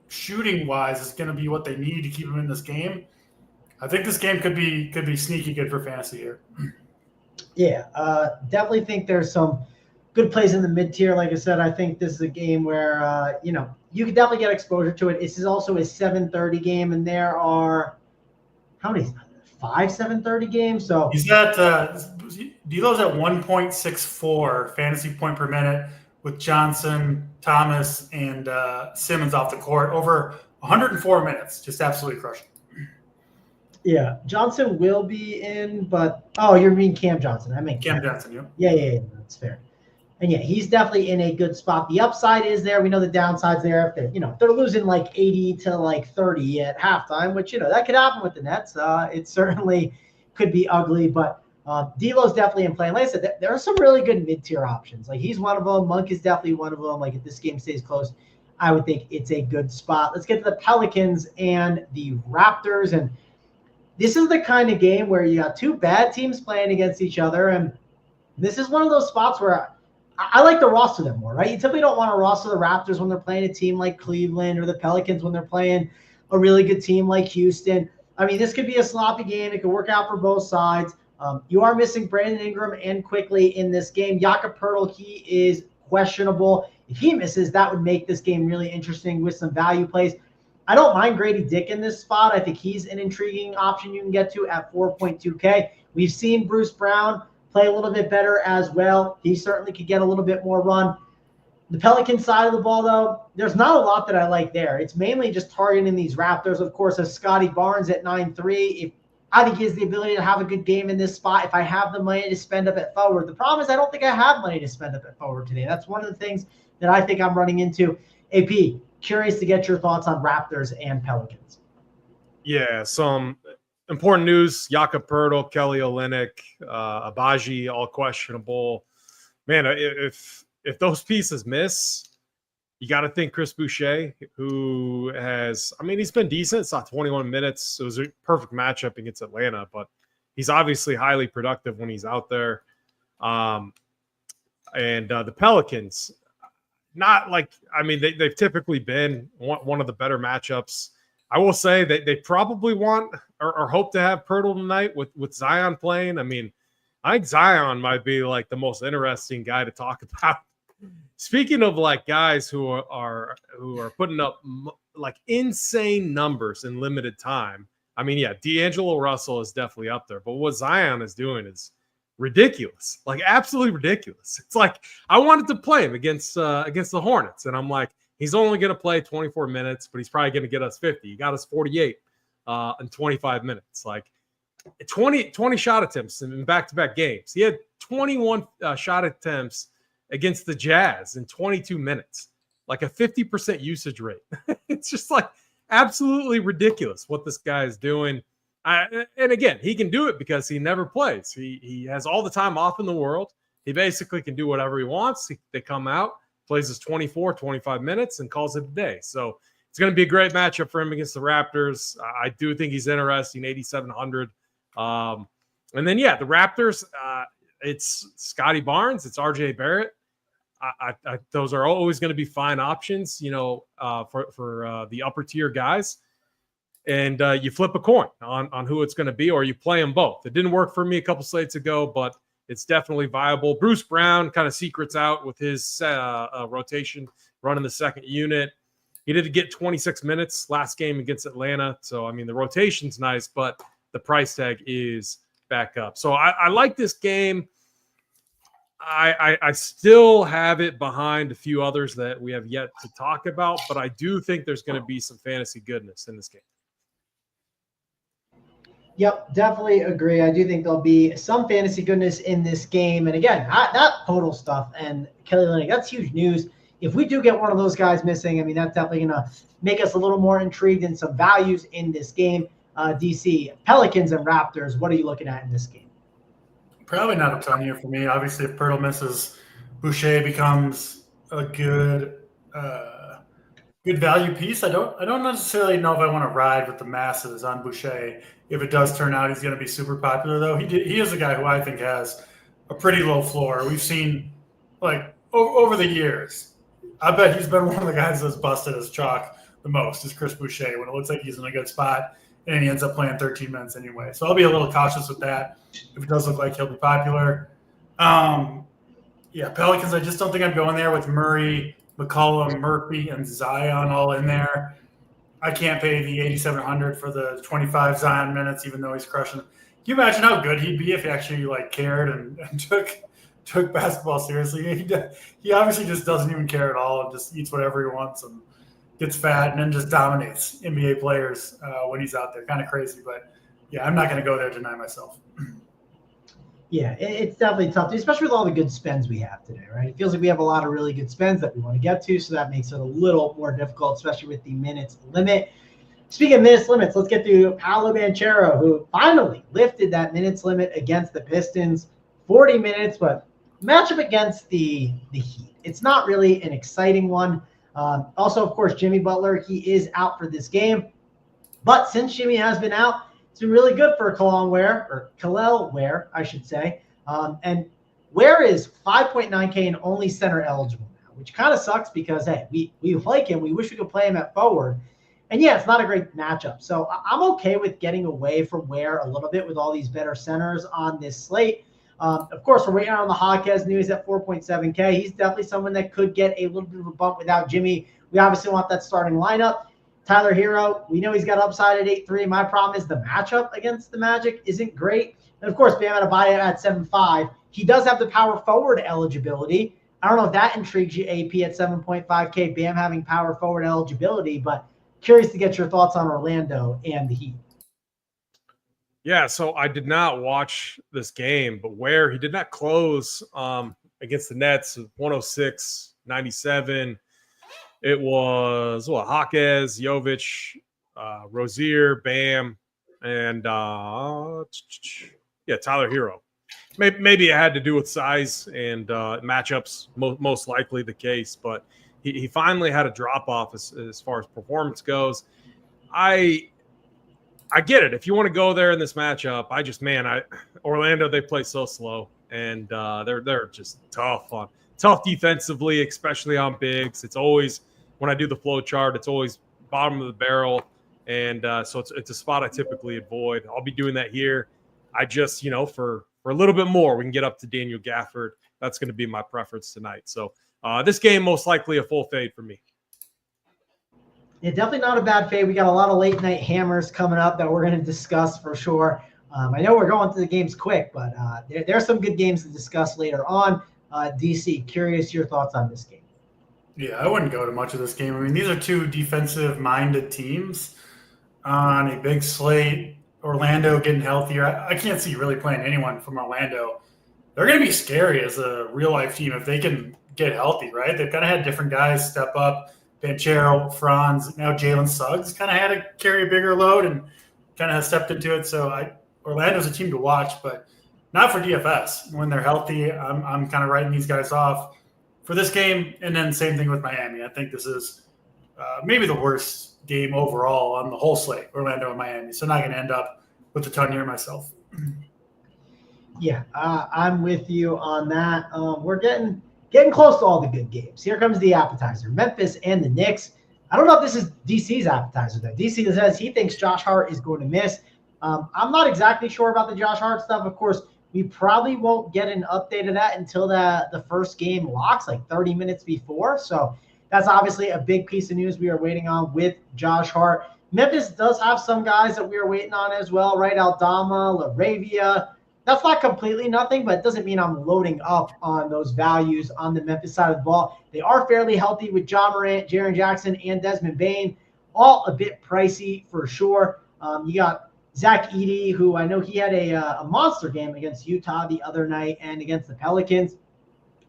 shooting-wise, is going to be what they need to keep them in this game. I think this game could be sneaky good for fantasy here. Yeah, definitely think there's some good plays in the mid-tier. Like I said, I think this is a game where, you could definitely get exposure to it. This is also a 7:30 game, and there are how many? 5 7:30 games. So he's at D'Lo's at 1.64 fantasy point per minute with Johnson, Thomas, and Simmons off the court over 104 minutes. Just absolutely crushing. Yeah, Johnson will be in, but you mean Cam Johnson? I mean Cam Johnson. Yeah, that's fair. And yeah, he's definitely in a good spot. The upside is there. We know the downside's there. If they're losing like 80 to like 30 at halftime, which that could happen with the Nets. It certainly could be ugly, but D'Lo's definitely in play. And like I said, there are some really good mid-tier options. Like he's one of them. Monk is definitely one of them. Like if this game stays close, I would think it's a good spot. Let's get to the Pelicans and the Raptors. And this is the kind of game where you got two bad teams playing against each other. And this is one of those spots where I like to roster them more, right? You typically don't want to roster the Raptors when they're playing a team like Cleveland or the Pelicans when they're playing a really good team like Houston. I mean, this could be a sloppy game. It could work out for both sides. You are missing Brandon Ingram and Quickly in this game. Jakob Poeltl, he is questionable. If he misses, that would make this game really interesting with some value plays. I don't mind Grady Dick in this spot. I think he's an intriguing option you can get to at 4.2K. We've seen Bruce Brown play a little bit better as well. He certainly could get a little bit more run. The Pelican side of the ball, though, there's not a lot that I like there. It's mainly just targeting these Raptors. Of course, as Scotty Barnes at 9.3, I think he has the ability to have a good game in this spot if I have the money to spend up at forward. The problem is I don't think I have money to spend up at forward today. That's one of the things that I think I'm running into. AP, curious to get your thoughts on Raptors and Pelicans. Yeah, some important news: Jakob Poeltl, Kelly Olynyk, Abaji, all questionable. Man, if those pieces miss, you got to think Chris Boucher, who has, he's been decent. It's not 21 minutes. It was a perfect matchup against Atlanta, but he's obviously highly productive when he's out there. And the Pelicans, not like, I mean, they've typically been one of the better matchups. I will say that they probably want or hope to have Pirtle tonight with Zion playing. I mean, I think Zion might be like the most interesting guy to talk about. Speaking of like guys who are putting up like insane numbers in limited time. I mean, yeah, D'Angelo Russell is definitely up there, but what Zion is doing is ridiculous, like absolutely ridiculous. It's like I wanted to play him against the Hornets, and I'm like, he's only going to play 24 minutes, but he's probably going to get us 50. He got us 48 in 25 minutes. Like 20 shot attempts in back-to-back games. He had 21 shot attempts against the Jazz in 22 minutes, like a 50% usage rate. It's just like absolutely ridiculous what this guy is doing. And again, he can do it because he never plays. He has all the time off in the world. He basically can do whatever he wants. They come out, plays his 24, 25 minutes, and calls it a day. So it's going to be a great matchup for him against the Raptors. I do think he's interesting, 8,700. And then, yeah, the Raptors, it's Scotty Barnes, it's RJ Barrett. Those are always going to be fine options, you know, for the upper tier guys. And you flip a coin on who it's going to be, or you play them both. It didn't work for me a couple slates ago, but it's definitely viable. Bruce Brown kind of secrets out with his rotation, running the second unit. He did get 26 minutes last game against Atlanta. So, I mean, the rotation's nice, but the price tag is back up. So I like this game. I still have it behind a few others that we have yet to talk about, but I do think there's going to be some fantasy goodness in this game. Yep, definitely agree. I do think there'll be some fantasy goodness in this game. And again, that total stuff and Kelly Olynyk, that's huge news. If we do get one of those guys missing, I mean, that's definitely going to make us a little more intrigued in some values in this game. DC, Pelicans and Raptors, what are you looking at in this game? Probably not a ton here for me. Obviously, if Pirtle misses, Boucher becomes a good value piece. I don't necessarily know if I want to ride with the masses on Boucher. If it does turn out he's going to be super popular, though, he is a guy who I think has a pretty low floor. We've seen, like, over the years, I bet he's been one of the guys that's busted as chalk the most is Chris Boucher when it looks like he's in a good spot, and he ends up playing 13 minutes anyway. So I'll be a little cautious with that if it does look like he'll be popular. Yeah, Pelicans, I just don't think I'm going there with Murray, McCollum, Murphy, and Zion all in there. I can't pay the 8,700 for the 25 Zion minutes, even though he's crushing. Can you imagine how good he'd be if he actually like cared and took basketball seriously? He obviously just doesn't even care at all and just eats whatever he wants and gets fat and then just dominates NBA players when he's out there. Kind of crazy, but yeah, I'm not going to go there tonight myself. Yeah, it's definitely tough, especially with all the good spends we have today, right? It feels like we have a lot of really good spends that we want to get to, so that makes it a little more difficult, especially with the minutes limit. Speaking of minutes limits, let's get to Paolo Banchero, who finally lifted that minutes limit against the Pistons. 40 minutes, but matchup against the Heat. It's not really an exciting one. Also, of course, Jimmy Butler, he is out for this game. But since Jimmy has been out, it's been really good for Kel'el Ware, I should say. And Ware is 5.9K and only center eligible now, which kind of sucks because, hey, we like him. We wish we could play him at forward. And, yeah, it's not a great matchup. So I'm okay with getting away from Ware a little bit with all these better centers on this slate. Of course, we're waiting on the Hawkes news at 4.7K. He's definitely someone that could get a little bit of a bump without Jimmy. We obviously want that starting lineup. Tyler Hero, we know he's got upside at 8.3. My problem is the matchup against the Magic isn't great. And, of course, Bam Adebayo at 7.5. He does have the power forward eligibility. I don't know if that intrigues you, AP, at 7.5K, Bam having power forward eligibility, but curious to get your thoughts on Orlando and the Heat. Yeah, so I did not watch this game, but Ware, he did not close against the Nets, 106-97. It was Hawkes, Jovic, Rozier, Bam, and Tyler Hero. Maybe it had to do with size and matchups, most likely the case, but he finally had a drop-off as far as performance goes. I get it. If you want to go there in this matchup, Orlando, they play so slow. and they're just tough defensively, especially on bigs. It's always when I do the flow chart, it's always bottom of the barrel, and so it's a spot I typically avoid. I'll be doing that here. I just for a little bit more, we can get up to Daniel Gafford. That's going to be my preference tonight. So this game most likely a full fade for me. Yeah, definitely not a bad fade. We got a lot of late night hammers coming up that we're going to discuss for sure. I know we're going through the games quick, but there's some good games to discuss later on. DC, curious your thoughts on this game. Yeah, I wouldn't go to much of this game. I mean, these are two defensive-minded teams on a big slate. Orlando getting healthier. I can't see really playing anyone from Orlando. They're going to be scary as a real-life team if they can get healthy, right? They've kind of had different guys step up. Banchero, Franz, now Jalen Suggs kind of had to carry a bigger load and kind of has stepped into it. So Orlando's a team to watch, but not for DFS. When they're healthy, I'm kind of writing these guys off for this game. And then same thing with Miami. I think this is maybe the worst game overall on the whole slate, Orlando and Miami. So not going to end up with a ton here myself. Yeah, I'm with you on that. We're getting close to all the good games. Here comes the appetizer. Memphis and the Knicks. I don't know if this is DC's appetizer, though. DC says he thinks Josh Hart is going to miss. I'm not exactly sure about the Josh Hart stuff. Of course, we probably won't get an update of that until the first game locks, like 30 minutes before. So that's obviously a big piece of news we are waiting on with Josh Hart. Memphis does have some guys that we are waiting on as well, right? Aldama, LaRavia. That's not completely nothing, but it doesn't mean I'm loading up on those values on the Memphis side of the ball. They are fairly healthy with Ja Morant, Jaren Jackson, and Desmond Bane. All a bit pricey for sure. You got Zach Edey, who I know he had a monster game against Utah the other night and against the Pelicans.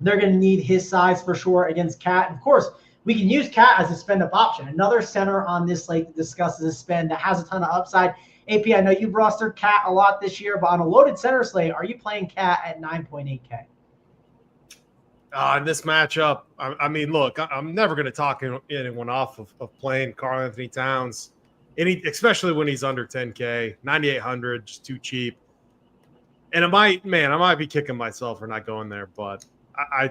They're going to need his size for sure against Cat. Of course, we can use Cat as a spend-up option. Another center on this slate that discusses a spend that has a ton of upside. AP, I know you've rostered Cat a lot this year, but on a loaded center slate, are you playing Cat at 9.8K? In this matchup, I mean, look, I'm never going to talk anyone off of playing Karl Anthony Towns, especially when he's under 10K, 9,800, just too cheap. And I might be kicking myself for not going there, but I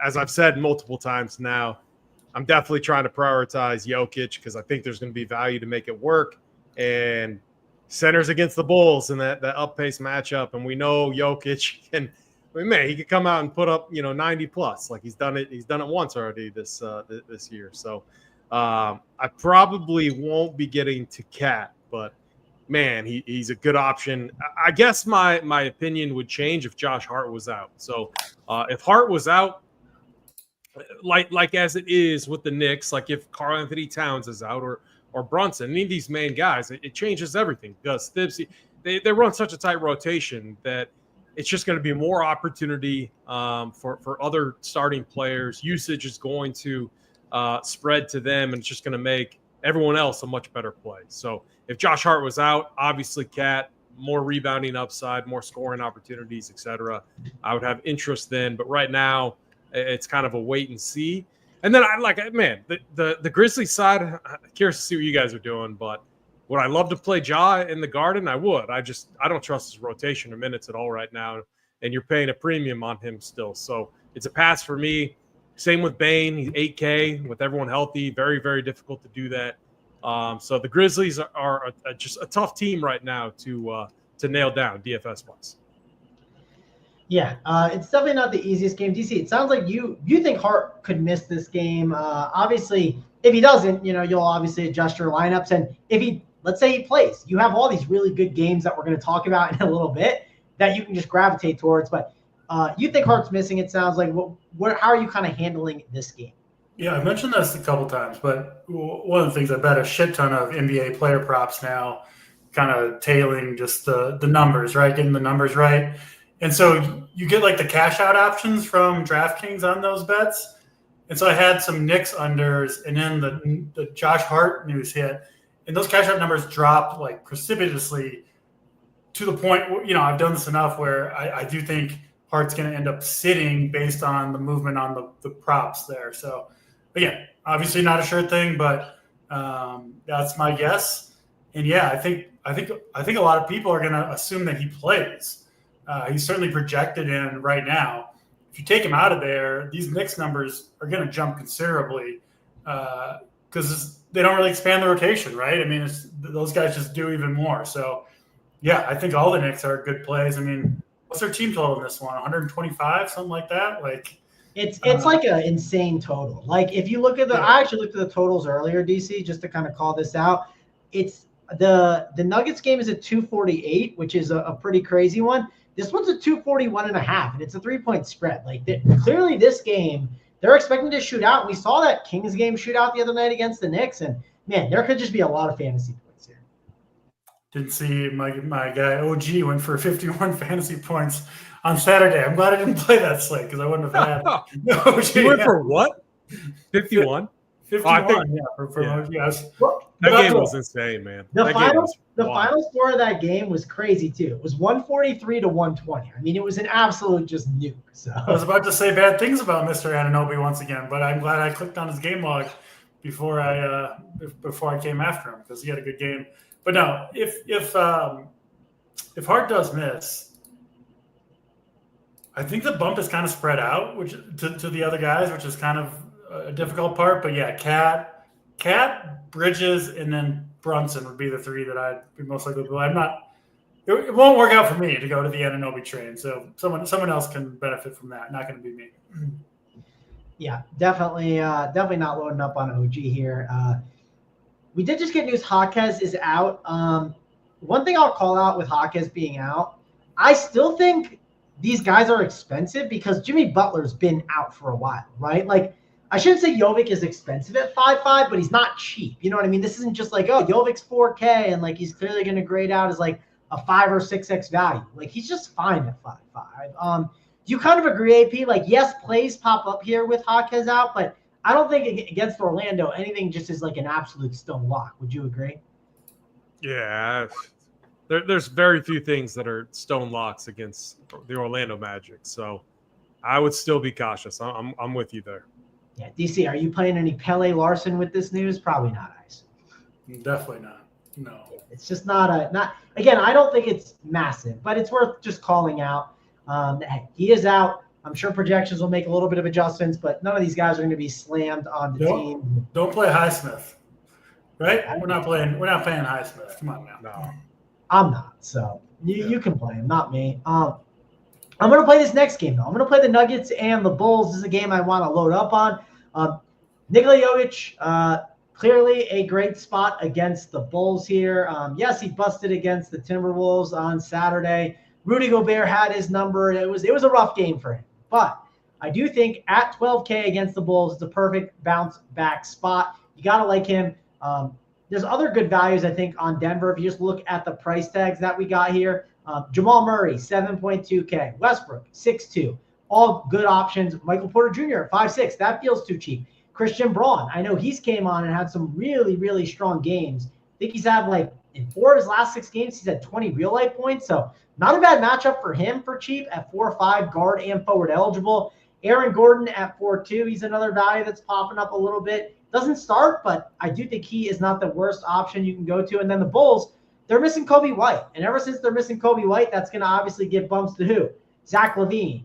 as I've said multiple times now, I'm definitely trying to prioritize Jokic because I think there's going to be value to make it work. And centers against the Bulls in that up-pace matchup, and we know Jokic can. I mean, he could come out and put up 90 plus, like he's done it once already this year. So I probably won't be getting to Cat, but man, he's a good option. I guess my opinion would change if Josh Hart was out. So if Hart was out, like as it is with the Knicks, like if Karl Anthony Towns is out or Brunson, any of these main guys, it changes everything because they run such a tight rotation that it's just going to be more opportunity for other starting players. Usage is going to spread to them, and it's just going to make everyone else a much better play. So if Josh Hart was out, obviously Cat, more rebounding upside, more scoring opportunities, etc. I would have interest then, but right now it's kind of a wait and see. And then the Grizzlies side, I'm curious to see what you guys are doing, but would I love to play Ja in the Garden? I would. I don't trust his rotation or minutes at all right now, and you're paying a premium on him still. So it's a pass for me. Same with Bane. He's 8K with everyone healthy. Very, very difficult to do that. So the Grizzlies are just a tough team right now to nail down DFS-wise. Yeah, it's definitely not the easiest game. DC, it sounds like you think Hart could miss this game. Obviously, if he doesn't, you'll obviously adjust your lineups. And if let's say he plays, you have all these really good games that we're going to talk about in a little bit that you can just gravitate towards. But you think Hart's missing, it sounds like. How are you kind of handling this game? Yeah, I mentioned this a couple times, but one of the things I bet a shit ton of NBA player props now, kind of tailing just the numbers, right? Getting the numbers right. And so you get like the cash out options from DraftKings on those bets. And so I had some Knicks unders, and then the Josh Hart news hit, and those cash out numbers dropped like precipitously to the point where, I've done this enough where I do think Hart's going to end up sitting based on the movement on the props there. So again, obviously not a sure thing, but that's my guess. And yeah, I think a lot of people are going to assume that he plays. he's certainly projected in right now. If you take him out of there, these Knicks numbers are going to jump considerably because they don't really expand the rotation, right? I mean, those guys just do even more. So, yeah, I think all the Knicks are good plays. I mean, what's their team total in this one? 125, something like that? It's like an insane total. Like if you look at I actually looked at the totals earlier, DC, just to kind of call this out. It's the Nuggets game is at 248, which is a pretty crazy one. This one's at 241.5, and it's a 3-point spread. Like clearly this game, they're expecting to shoot out. We saw that Kings game shoot out the other night against the Knicks, and man, there could just be a lot of fantasy points here. Didn't see my guy OG went for 51 fantasy points on Saturday. I'm glad I didn't play that slate because I wouldn't have had OG. You went for what? 51? 51, for OG. That game was insane, man. The final score of that game was crazy too. It was 143 to 120. I mean, it was an absolute just nuke. So I was about to say bad things about Mr. Anunoby once again, but I'm glad I clicked on his game log before I came after him because he had a good game. But no, if Hart does miss, I think the bump is kind of spread out, which to the other guys, which is kind of a difficult part. But yeah, Cat, Bridges, and then Brunson would be the three that I'd be most likely to play. It won't work out for me to go to the Anunoby train. So someone else can benefit from that. Not going to be me. Yeah, definitely not loading up on OG here. We did just get news Jaquez is out. One thing I'll call out with Jaquez being out, I still think these guys are expensive because Jimmy Butler's been out for a while, right? Like, I shouldn't say Jovic is expensive at 5.5, but he's not cheap. You know what I mean? This isn't just like, oh, Jovic's 4K and like he's clearly going to grade out as like a 5 or 6x value. Like he's just fine at 5.5. Do you kind of agree, AP? Like, yes, plays pop up here with Jaquez out, but I don't think against Orlando anything just is like an absolute stone lock. Would you agree? Yeah. There's very few things that are stone locks against the Orlando Magic. So I would still be cautious. I'm with you there. Yeah, DC, are you playing any Pele Larson with this news? Probably not, Ice. Definitely not. No. It's just not again, I don't think it's massive, but it's worth just calling out. He is out. I'm sure projections will make a little bit of adjustments, but none of these guys are going to be slammed on the team. Don't play Highsmith. Right? We're not playing Highsmith. Come on now. No. I'm not. So you can play him, not me. I'm going to play this next game, though. I'm going to play the Nuggets and the Bulls. This is a game I want to load up on. Nikola Jokic, clearly a great spot against the Bulls here. Yes, he busted against the Timberwolves on Saturday. Rudy Gobert had his number. It was a rough game for him. But I do think at 12K against the Bulls, it's a perfect bounce back spot. You got to like him. There's other good values, I think, on Denver. If you just look at the price tags that we got here, Jamal Murray, 7.2K. Westbrook, 6.2. All good options. Michael Porter Jr., 5.6. That feels too cheap. Christian Braun, I know he's came on and had some really, really strong games. I think he's had in 4 of his last 6 games, he's had 20 real-life points. So not a bad matchup for him for cheap at 4.5, guard and forward eligible. Aaron Gordon at 4.2. He's another value that's popping up a little bit. Doesn't start, but I do think he is not the worst option you can go to. And then the Bulls, they're missing Kobe White. And ever since they're missing Kobe White, that's going to obviously give bumps to who? Zach LaVine,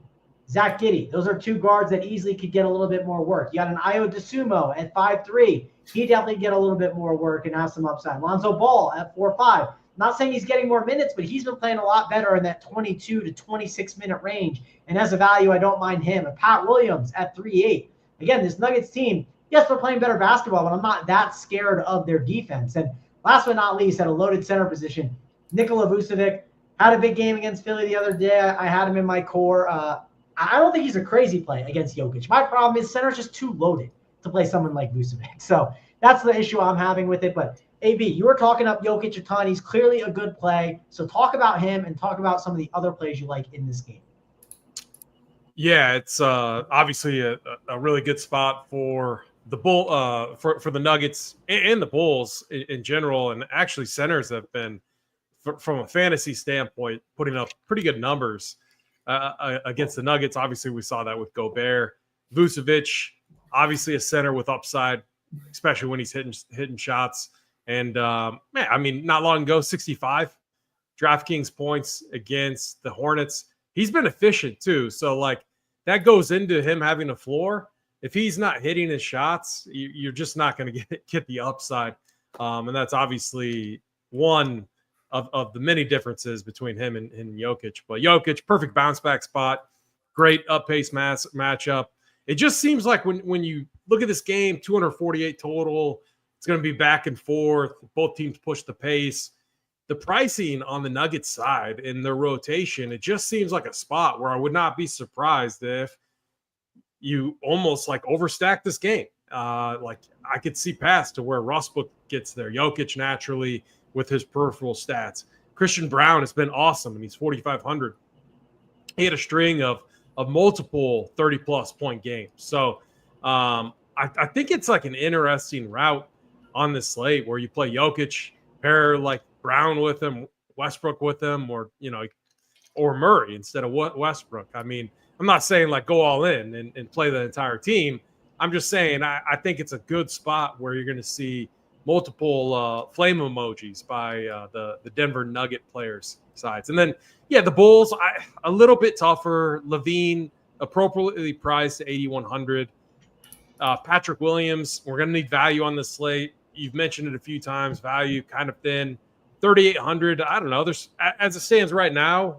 Zach Giddey. Those are 2 guards that easily could get a little bit more work. You got an Ayo DeSumo at 5.3. He definitely get a little bit more work and have some upside. Lonzo Ball at 4.5. Not saying he's getting more minutes, but he's been playing a lot better in that 22 to 26-minute range. And as a value, I don't mind him. And Pat Williams at 3.8. Again, this Nuggets team, yes, they're playing better basketball, but I'm not that scared of their defense. And last but not least, at a loaded center position, Nikola Vucevic had a big game against Philly the other day. I had him in my core. I don't think he's a crazy play against Jokic. My problem is center's just too loaded to play someone like Vucevic. So that's the issue I'm having with it. But AB, you were talking up Jokic a ton. He's clearly a good play. So talk about him and talk about some of the other plays you like in this game. Yeah, it's obviously a really good spot for the for the Nuggets and the Bulls in general, and actually centers have been, from a fantasy standpoint, putting up pretty good numbers against the Nuggets. Obviously, we saw that with Gobert. Vucevic, obviously a center with upside, especially when he's hitting shots. And not long ago, 65 DraftKings points against the Hornets. he's been efficient too. So like that goes into him having a floor. If he's not hitting his shots, you're just not going to get the upside. And that's obviously one of the many differences between him and Jokic. But Jokic, perfect bounce back spot, great up pace matchup. It just seems like when you look at this game, 248 total, it's going to be back and forth. Both teams push the pace. The pricing on the Nuggets side in their rotation, it just seems like a spot where I would not be surprised if you almost like overstack this game. Like I could see past to where Westbrook gets there. Jokic naturally with his peripheral stats. Christian Brown has been awesome, and he's 4,500. He had a string of multiple 30-plus point games. So I think it's like an interesting route on the slate where you play Jokic, pair like Brown with him, Westbrook with him, or Murray instead of Westbrook. I mean, I'm not saying like go all in and play the entire team. I'm just saying I think it's a good spot where you're going to see multiple flame emojis by the Denver Nugget players' sides. And then, yeah, the Bulls, a little bit tougher. Levine, appropriately priced to 8,100. Patrick Williams, we're going to need value on the slate. You've mentioned it a few times. Value kind of thin. 3,800. I don't know. There's, as it stands right now,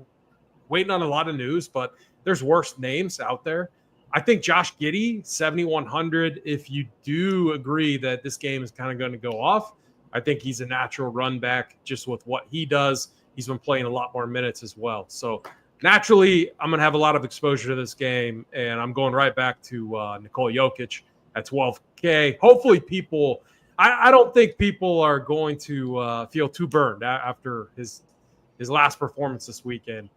waiting on a lot of news, but there's worse names out there. I think Josh Giddey, 7,100. If you do agree that this game is kind of going to go off, I think he's a natural run back just with what he does. He's been playing a lot more minutes as well. So naturally, I'm going to have a lot of exposure to this game, and I'm going right back to Nikola Jokic at 12K. Hopefully people – I don't think people are going to feel too burned after his last performance this weekend.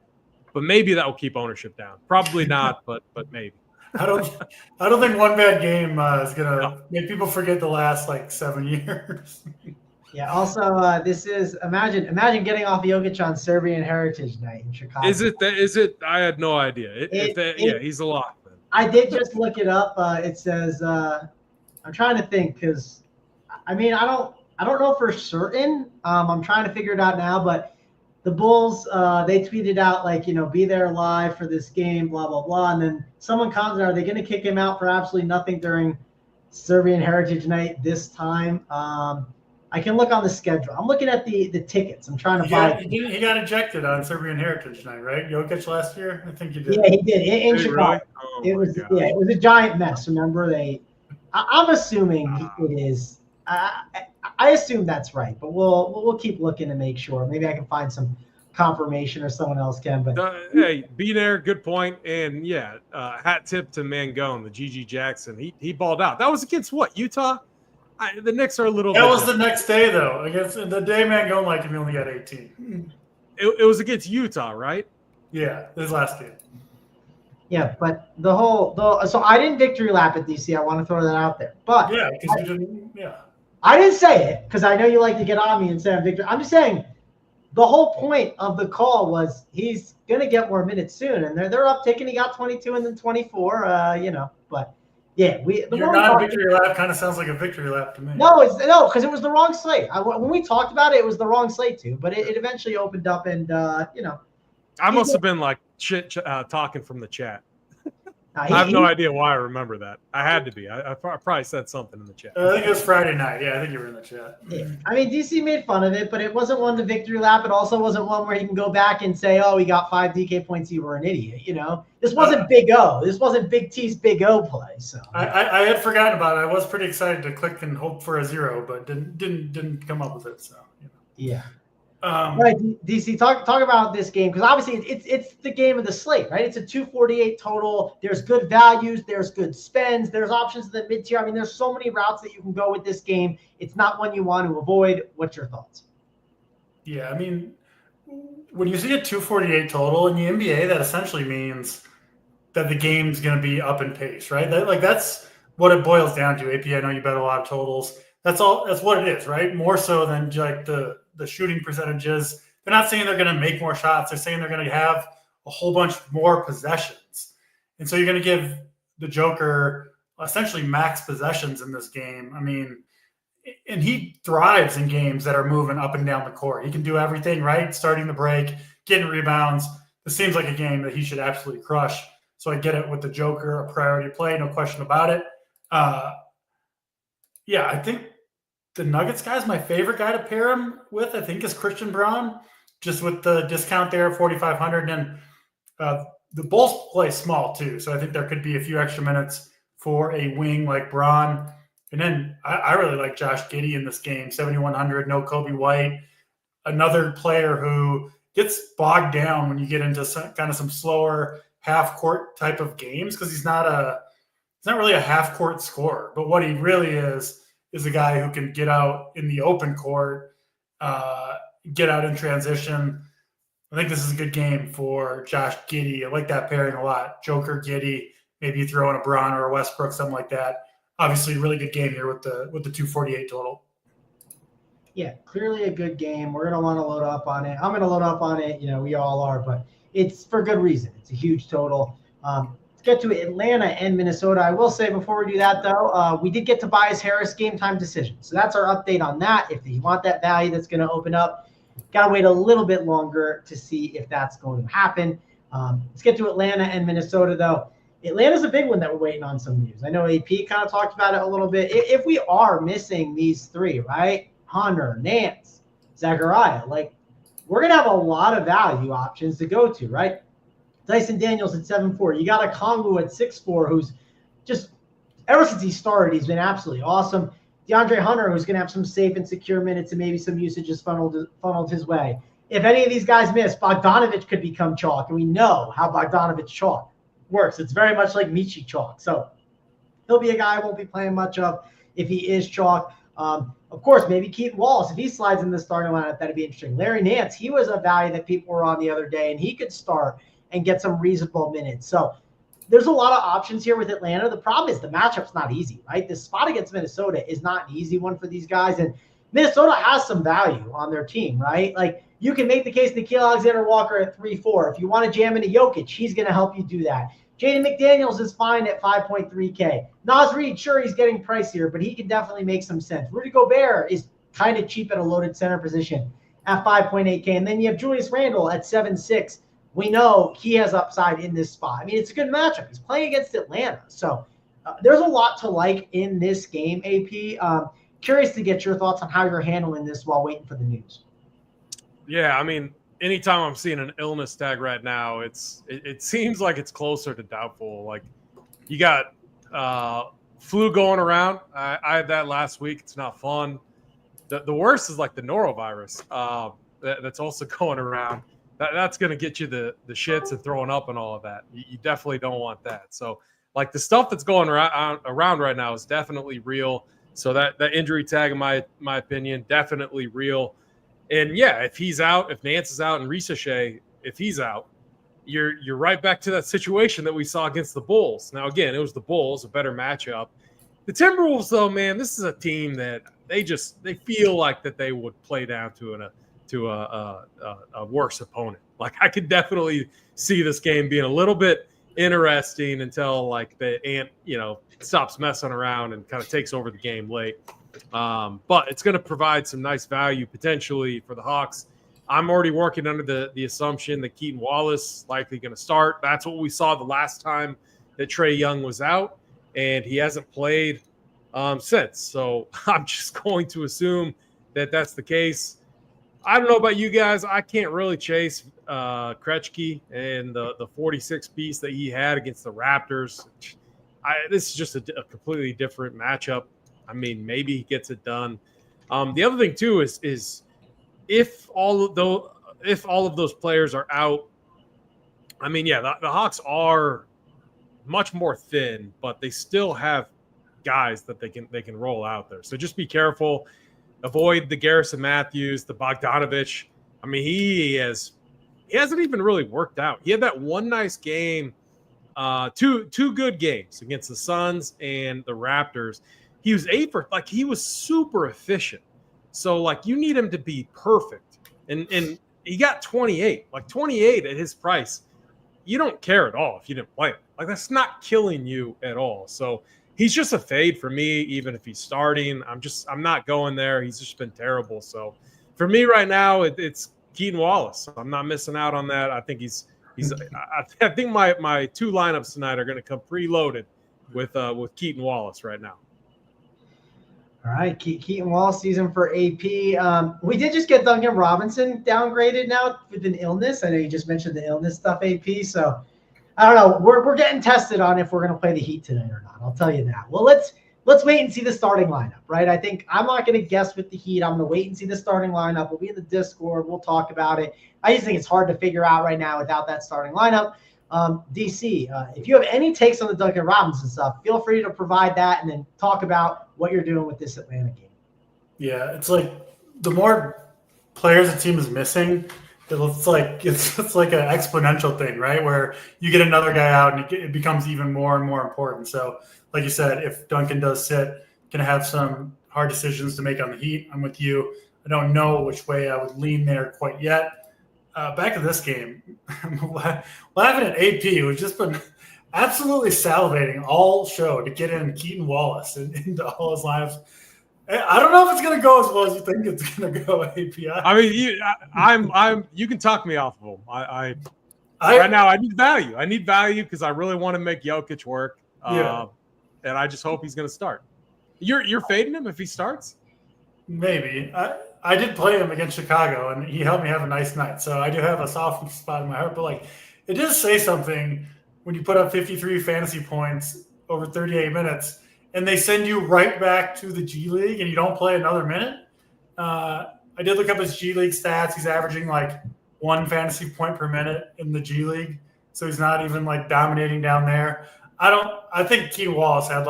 But maybe that will keep ownership down. Probably not, but maybe. I don't think one bad game is gonna make people forget the last like 7 years. Yeah. Also, this is imagine getting off Jokic on Serbian Heritage Night in Chicago. Is it? I had no idea. Yeah, he's a lot. Man. I did just look it up. It says I'm trying to think because I mean I don't know for certain. I'm trying to figure it out now, but. The Bulls, they tweeted out like, be there live for this game, blah, blah, blah. And then someone commented, are they going to kick him out for absolutely nothing during Serbian Heritage Night this time? I can look on the schedule. I'm looking at the tickets. I'm trying to buy. He got ejected on Serbian Heritage Night, right? Jokic last year? I think he did. Yeah, he did. In Chicago. Really? It was a giant mess. Remember, I'm assuming it is. I assume that's right, but we'll keep looking to make sure. Maybe I can find some confirmation or someone else can. But hey, be there, good point. And yeah, hat tip to Mangone, the GG Jackson. He balled out. That was against what, Utah? The Knicks are a little. That was different. The next day though. Against the day Mangone liked him, he only got 18. It was against Utah, right? Yeah, his last game. Yeah, but so I didn't victory lap at DC. I want to throw that out there. But yeah, because you didn't. Yeah. I didn't say it because I know you like to get on me and say I'm victory. I'm just saying the whole point of the call was he's going to get more minutes soon, and they're upticking. He got 22 and then 24. But yeah, your non-victory lap kind of sounds like a victory lap to me. No, because it was the wrong slate. When we talked about it, it was the wrong slate too. But it eventually opened up, and I must have been like talking from the chat. I have no idea why I remember that. I had to be. I probably said something in the chat. I think it was Friday night. Yeah, I think you were in the chat. Yeah. I mean, DC made fun of it, but it wasn't one to victory lap. It also wasn't one where he can go back and say, oh, he got 5 DK points. You were an idiot. This wasn't Big O. This wasn't Big T's Big O play. So I had forgotten about it. I was pretty excited to click and hope for a 0, but didn't come up with it. So yeah. Right, DC, talk about this game because obviously it's the game of the slate, right? It's a 248 total. There's good values, there's good spends, there's options in the mid tier. I mean, there's so many routes that you can go with this game. It's not one you want to avoid. What's your thoughts? Yeah, I mean, when you see a 248 total in the NBA, that essentially means that the game's going to be up in pace, right? That's what it boils down to. AP, I know you bet a lot of totals. That's what it is, right? More so than like the shooting percentages. They're not saying they're going to make more shots. They're saying they're going to have a whole bunch more possessions. And so you're going to give the Joker essentially max possessions in this game. I mean, and he thrives in games that are moving up and down the court. He can do everything, right? Starting the break, getting rebounds. this seems like a game that he should absolutely crush. So I get it with the Joker, a priority play, no question about it. Yeah, I think the Nuggets guy is my favorite guy to pair him with, I think, is Christian Braun, just with the discount there, 4,500. And the Bulls play small too, so I think there could be a few extra minutes for a wing like Braun. And then I really like Josh Giddey in this game, 7,100, no Kobe White. Another player who gets bogged down when you get into some slower half-court type of games because he's not really a half-court scorer. But what he really is a guy who can get out in the open court, get out in transition. I think this is a good game for Josh Giddey. I like that pairing a lot. Joker, Giddey, maybe you throw in a Braun or a Westbrook, something like that. Obviously, really good game here with the 248 total. Yeah, clearly a good game. We're going to want to load up on it. I'm going to load up on it. We all are, but it's for good reason. It's a huge total. Let's get to Atlanta and Minnesota. I will say before we do that, though, we did get Tobias Harris game time decision. So that's our update on that. If you want that value that's going to open up, got to wait a little bit longer to see if that's going to happen. Let's get to Atlanta and Minnesota, though. Atlanta's a big one that we're waiting on some news. I know AP kind of talked about it a little bit. If we are missing these three, right, Hunter, Nance, Zachariah, we're going to have a lot of value options to go to, right? Dyson Daniels at 7'4". You got a Kongu at 6'4", who's just, ever since he started, he's been absolutely awesome. DeAndre Hunter, who's going to have some safe and secure minutes and maybe some usage is funneled his way. If any of these guys miss, Bogdanovic could become chalk, and we know how Bogdanovic chalk works. It's very much like Michi chalk. So he'll be a guy I won't be playing much of if he is chalk. Of course, maybe Keaton Wallace, if he slides in the starting lineup, that'd be interesting. Larry Nance, he was a value that people were on the other day, and he could start and get some reasonable minutes. So there's a lot of options here with Atlanta. The problem is the matchup's not easy, right? The spot against Minnesota is not an easy one for these guys. And Minnesota has some value on their team, right? You can make the case Nickeil Alexander-Walker at 3-4. If you want to jam into Jokic, he's going to help you do that. Jaden McDaniels is fine at 5.3K. Naz Reid, sure, he's getting pricier, but he can definitely make some sense. Rudy Gobert is kind of cheap at a loaded center position at 5.8K. And then you have Julius Randle at 7.6. We know he has upside in this spot. I mean, it's a good matchup. He's playing against Atlanta. So there's a lot to like in this game, AP. Curious to get your thoughts on how you're handling this while waiting for the news. Yeah, I mean, anytime I'm seeing an illness tag right now, it seems like it's closer to doubtful. You got flu going around. I had that last week. It's not fun. The worst is the norovirus that's also going around. That's going to get you the shits and throwing up and all of that. You definitely don't want that. So the stuff that's going around right now is definitely real. So that injury tag, in my opinion, definitely real. And yeah, if he's out, if Nance is out and Ricochet, if he's out, you're right back to that situation that we saw against the Bulls. Now, again, it was the Bulls, a better matchup. The Timberwolves, though, man, this is a team that they feel like that they would play down to a worse opponent. I could definitely see this game being a little bit interesting until the ant, stops messing around and kind of takes over the game late. But it's going to provide some nice value potentially for the Hawks. I'm already working under the assumption that Keaton Wallace likely going to start. That's what we saw the last time that Trae Young was out, and he hasn't played since. So I'm just going to assume that that's the case. I don't know about you guys. I can't really chase Krejci and the 46 piece that he had against the Raptors. This is just a completely different matchup. I mean, maybe he gets it done. The other thing too is if all of those players are out, I mean, yeah, the Hawks are much more thin, but they still have guys that they can roll out there. So just be careful. Avoid the Garrison Matthews, the Bogdanovic. I mean, he hasn't even really worked out. He had that one nice game, two good games against the Suns and the Raptors. He was 8 for, he was super efficient. So you need him to be perfect. And he got 28. 28 at his price. You don't care at all if you didn't play him. That's not killing you at all. So he's just a fade for me, even if he's starting. I'm not going there. He's just been terrible. So for me right now, it's Keaton Wallace. I'm not missing out on that. I think he's I think my two lineups tonight are going to come preloaded with Keaton Wallace right now. All right, Keaton Wallace season for AP. We did just get Duncan Robinson downgraded now with an illness. I know you just mentioned the illness stuff, AP. So I don't know. We're getting tested on if we're going to play the Heat tonight or not. I'll tell you that. Well, let's wait and see the starting lineup, right? I think I'm not going to guess with the Heat. I'm going to wait and see the starting lineup. We'll be in the Discord. We'll talk about it. I just think it's hard to figure out right now without that starting lineup. DC, if you have any takes on the Duncan Robinson stuff, feel free to provide that and then talk about what you're doing with this Atlanta game. Yeah, it's like the more players a team is missing, it's like an exponential thing, right? Where you get another guy out and it becomes even more and more important. So, like you said, if Duncan does sit, can have some hard decisions to make on the Heat. I'm with you. I don't know which way I would lean there quite yet. Back to this game, laughing at AP, who's just been absolutely salivating all show to get in Keaton Wallace into all his lineups. I don't know if it's going to go as well as you think it's going to go, AP. I mean, you can talk me off of him. Right now I need value. I need value because I really want to make Jokic work. And I just hope he's going to start. You're fading him if he starts? Maybe. I did play him against Chicago, and he helped me have a nice night. So I do have a soft spot in my heart. But, it does say something when you put up 53 fantasy points over 38 minutes, and they send you right back to the G League, and you don't play another minute. I did look up his G League stats. He's averaging, 1 fantasy point per minute in the G League. So he's not even, dominating down there. I think Keaton Wallace had,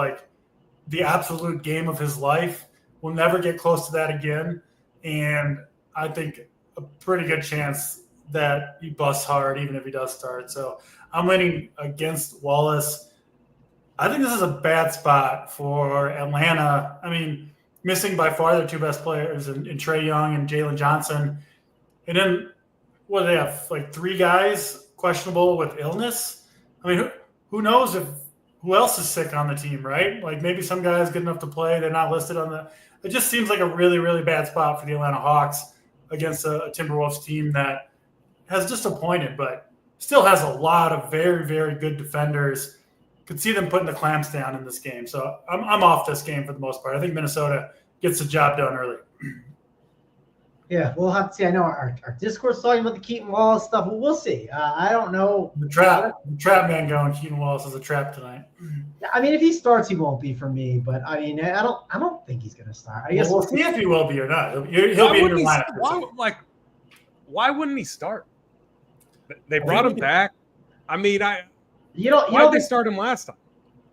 the absolute game of his life. We'll never get close to that again. And I think a pretty good chance that he busts hard, even if he does start. So I'm leaning against Wallace. I think this is a bad spot for Atlanta. I mean, missing by far their two best players in Trae Young and Jalen Johnson. And then what do they have? 3 guys questionable with illness? I mean, who knows who else is sick on the team, right? Maybe some guys good enough to play. They're not listed on the – it just seems like a really, really bad spot for the Atlanta Hawks against a Timberwolves team that has disappointed, but still has a lot of very, very good defenders. Could see them putting the clamps down in this game. So I'm off this game for the most part. I think Minnesota gets the job done early. Yeah, we'll have to see. I know our Discord's talking about the Keaton Wallace stuff. Well, we'll see. I don't know. The trap man going Keaton Wallace is a trap tonight. I mean, if he starts, he won't be for me. But I mean, I don't think he's going to start. I guess we'll see if he will be or not. He'll be in your lineup. Why wouldn't he start? They brought him back. I mean, why did they start him last time?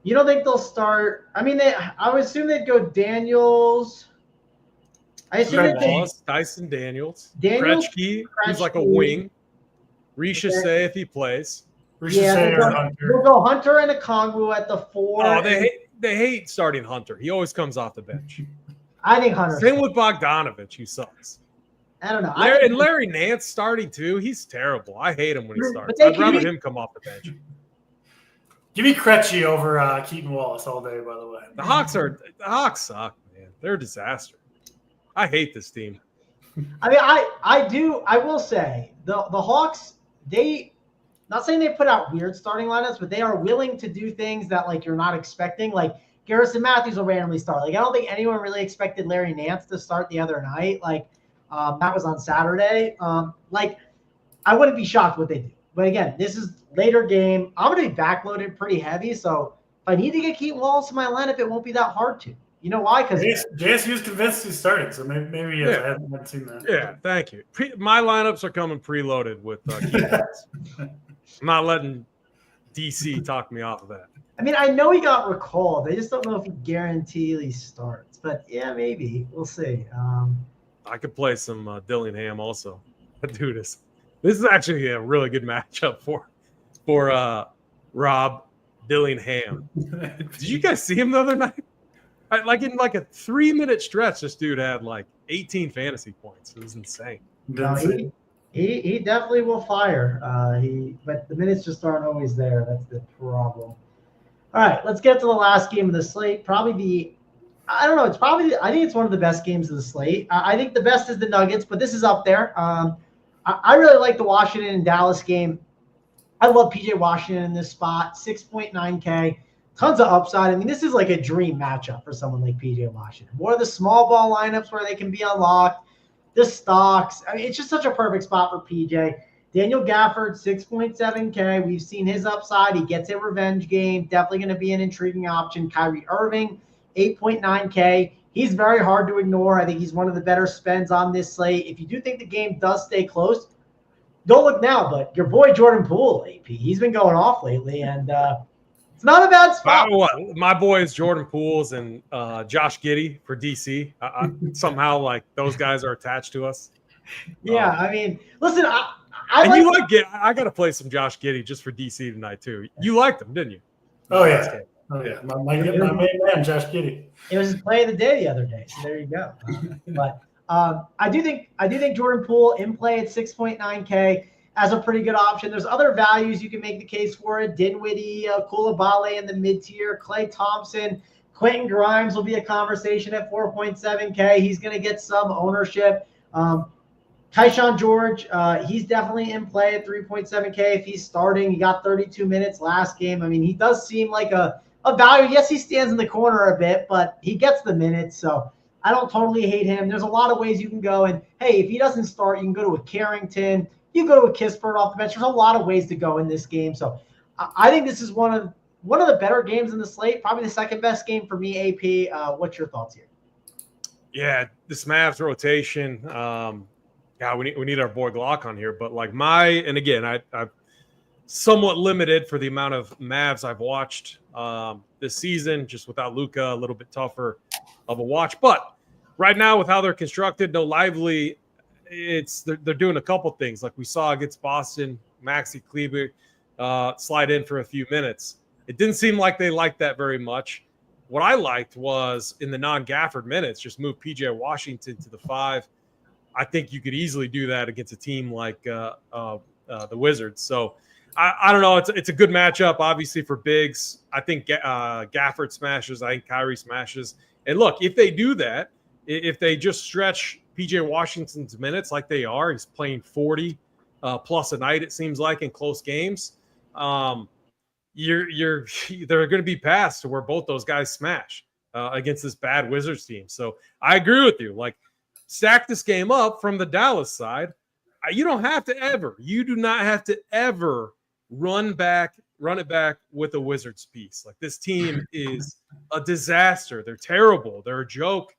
You don't think they'll start? I mean, I would assume they'd go Daniels. I assume Wallace, Tyson Daniels, Krejci, who's like a wing. Risha Say if he plays. We'll go Hunter and Okongwu at the 4. Oh, they hate starting Hunter. He always comes off the bench. I think Hunter. Same with Bogdanovich, who sucks. I don't know. And Larry Nance starting too. He's terrible. I hate him when he starts. I'd rather him come off the bench. Give me Krejci over Keaton Wallace all day, by the way. The Hawks suck, man. They're a disaster. I hate this team. I mean, I will say the Hawks, not saying they put out weird starting lineups, but they are willing to do things that you're not expecting. Garrison Matthews will randomly start. I don't think anyone really expected Larry Nance to start the other night. That was on Saturday. I wouldn't be shocked what they do. But again, this is later game. I'm going to be backloaded pretty heavy. So if I need to get Keaton Wallace in my lineup, it won't be that hard to. You know why? Because JSU's convinced he's starting, so maybe I haven't seen that. Yeah, thank you. My lineups are coming preloaded with Keaton Wallace. I'm not letting DC talk me off of that. I mean, I know he got recalled. I just don't know if he guaranteed he starts. But yeah, maybe. We'll see. I could play some Dillingham also. Dude, this is actually a really good matchup for Rob Dillingham. Did you guys see him the other night? In a 3-minute stretch, this dude had 18 fantasy points. It was insane. No, he definitely will fire. But the minutes just aren't always there. That's the problem. All right, let's get to the last game of the slate. I think it's one of the best games of the slate. I think the best is the Nuggets, but this is up there. I really like the Washington and Dallas game. I love PJ Washington in this spot, 6.9K, tons of upside. I mean, this is like a dream matchup for someone like PJ Washington. More of the small ball lineups where they can be unlocked, the stocks. I mean, it's just such a perfect spot for PJ. Daniel Gafford, 6.7K. We've seen his upside. He gets a revenge game. Definitely going to be an intriguing option. Kyrie Irving, 8.9K. He's very hard to ignore. I think he's one of the better spends on this slate. If you do think the game does stay close, don't look now, but your boy Jordan Poole, AP, he's been going off lately, and it's not a bad spot. My boys Jordan Poole's and Josh Giddey for DC. Somehow, like, those guys are attached to us. Yeah, I mean, listen, I got to play some Josh Giddey just for DC tonight too. You liked him, didn't you? Oh yeah. My main man, Josh Giddey. It was his play of the day the other day, so there you go. But I do think Jordan Poole in play at 6.9K as a pretty good option. There's other values you can make the case for it. Dinwiddie, Coulibaly in the mid tier, Klay Thompson, Quentin Grimes will be a conversation at 4.7K. He's going to get some ownership. Tyshawn George, he's definitely in play at 3.7K if he's starting. He got 32 minutes last game. I mean, he does seem like a value. Yes, he stands in the corner a bit, but he gets the minutes, so I don't totally hate him. There's a lot of ways you can go. And, hey, if he doesn't start, you can go to a Carrington. You can go to a Kispert off the bench. There's a lot of ways to go in this game. So I think this is one of the better games in the slate, probably the second best game for me, AP. What's your thoughts here? Yeah, this Mavs rotation. Yeah, we need our boy Glock on here. But, like, and again, I've somewhat limited for the amount of Mavs I've watched this season, just without Luka, a little bit tougher of a watch. But right now, with how they're constructed, no Lively, they're doing a couple things. Like we saw against Boston, Maxi Kleber slide in for a few minutes. It didn't seem like they liked that very much. What I liked was in the non-Gafford minutes, just move PJ Washington to the 5. I think you could easily do that against a team like the Wizards. So I don't know. It's a good matchup, obviously, for bigs. I think Gafford smashes. I think Kyrie smashes. And look, if they do that, if they just stretch PJ Washington's minutes like they are, he's playing 40 plus a night, it seems like, in close games. They're going to be passed to where both those guys smash against this bad Wizards team. So I agree with you. Like, stack this game up from the Dallas side. You do not have to ever run it back with a Wizards piece. Like, this team is a disaster. They're terrible. They're a joke.